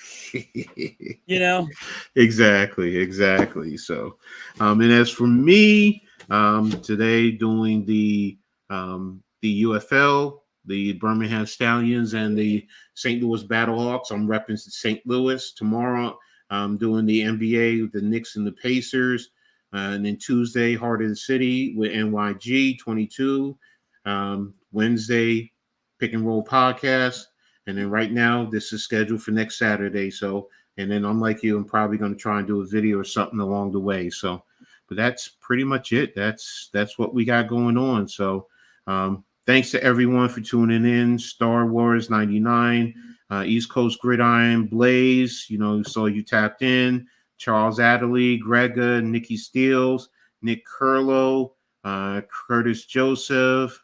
Exactly. So, and as for me, today doing the UFL, the Birmingham Stallions, and the St. Louis Battlehawks. I'm repping St. Louis. Tomorrow, I'm doing the NBA with the Knicks and the Pacers. And then Tuesday, Heart of the City with NYG 22. Wednesday, Pick and Roll Podcast. And then right now, this is scheduled for next Saturday. So, and then unlike you, I'm probably going to try and do a video or something along the way. So, but that's pretty much it. That's what we got going on. So, thanks to everyone for tuning in. Star Wars 99, East Coast Gridiron, Blaze, saw you tapped in. Charles Adderley, Grega, Nikki Steele, Nick Curlow, Curtis Joseph,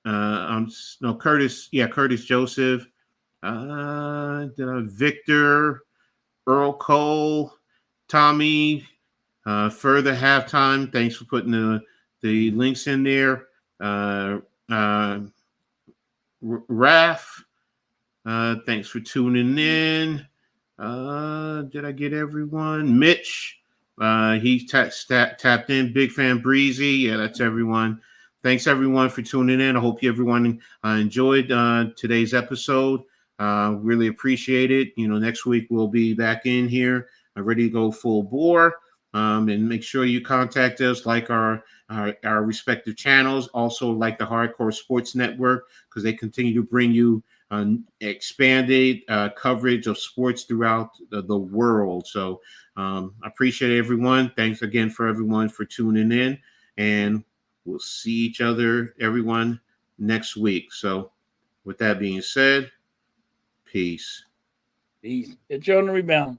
Curtis Joseph, Victor, Earl Cole, Tommy, Further Halftime. Thanks for putting the links in there. Raf, thanks for tuning in. Did I get everyone? Mitch, he tapped in. Big fan Breezy. Yeah, that's everyone. Thanks everyone for tuning in. I hope everyone enjoyed today's episode. Really appreciate it. Next week we'll be back in here, ready to go full bore. And make sure you contact us, like our respective channels, also like the Hardcore Sports Network, because they continue to bring you expanded coverage of sports throughout the world. So I appreciate everyone. Thanks again for everyone for tuning in, and we'll see everyone next week. So with that being said, peace. Peace. Get you on the rebound.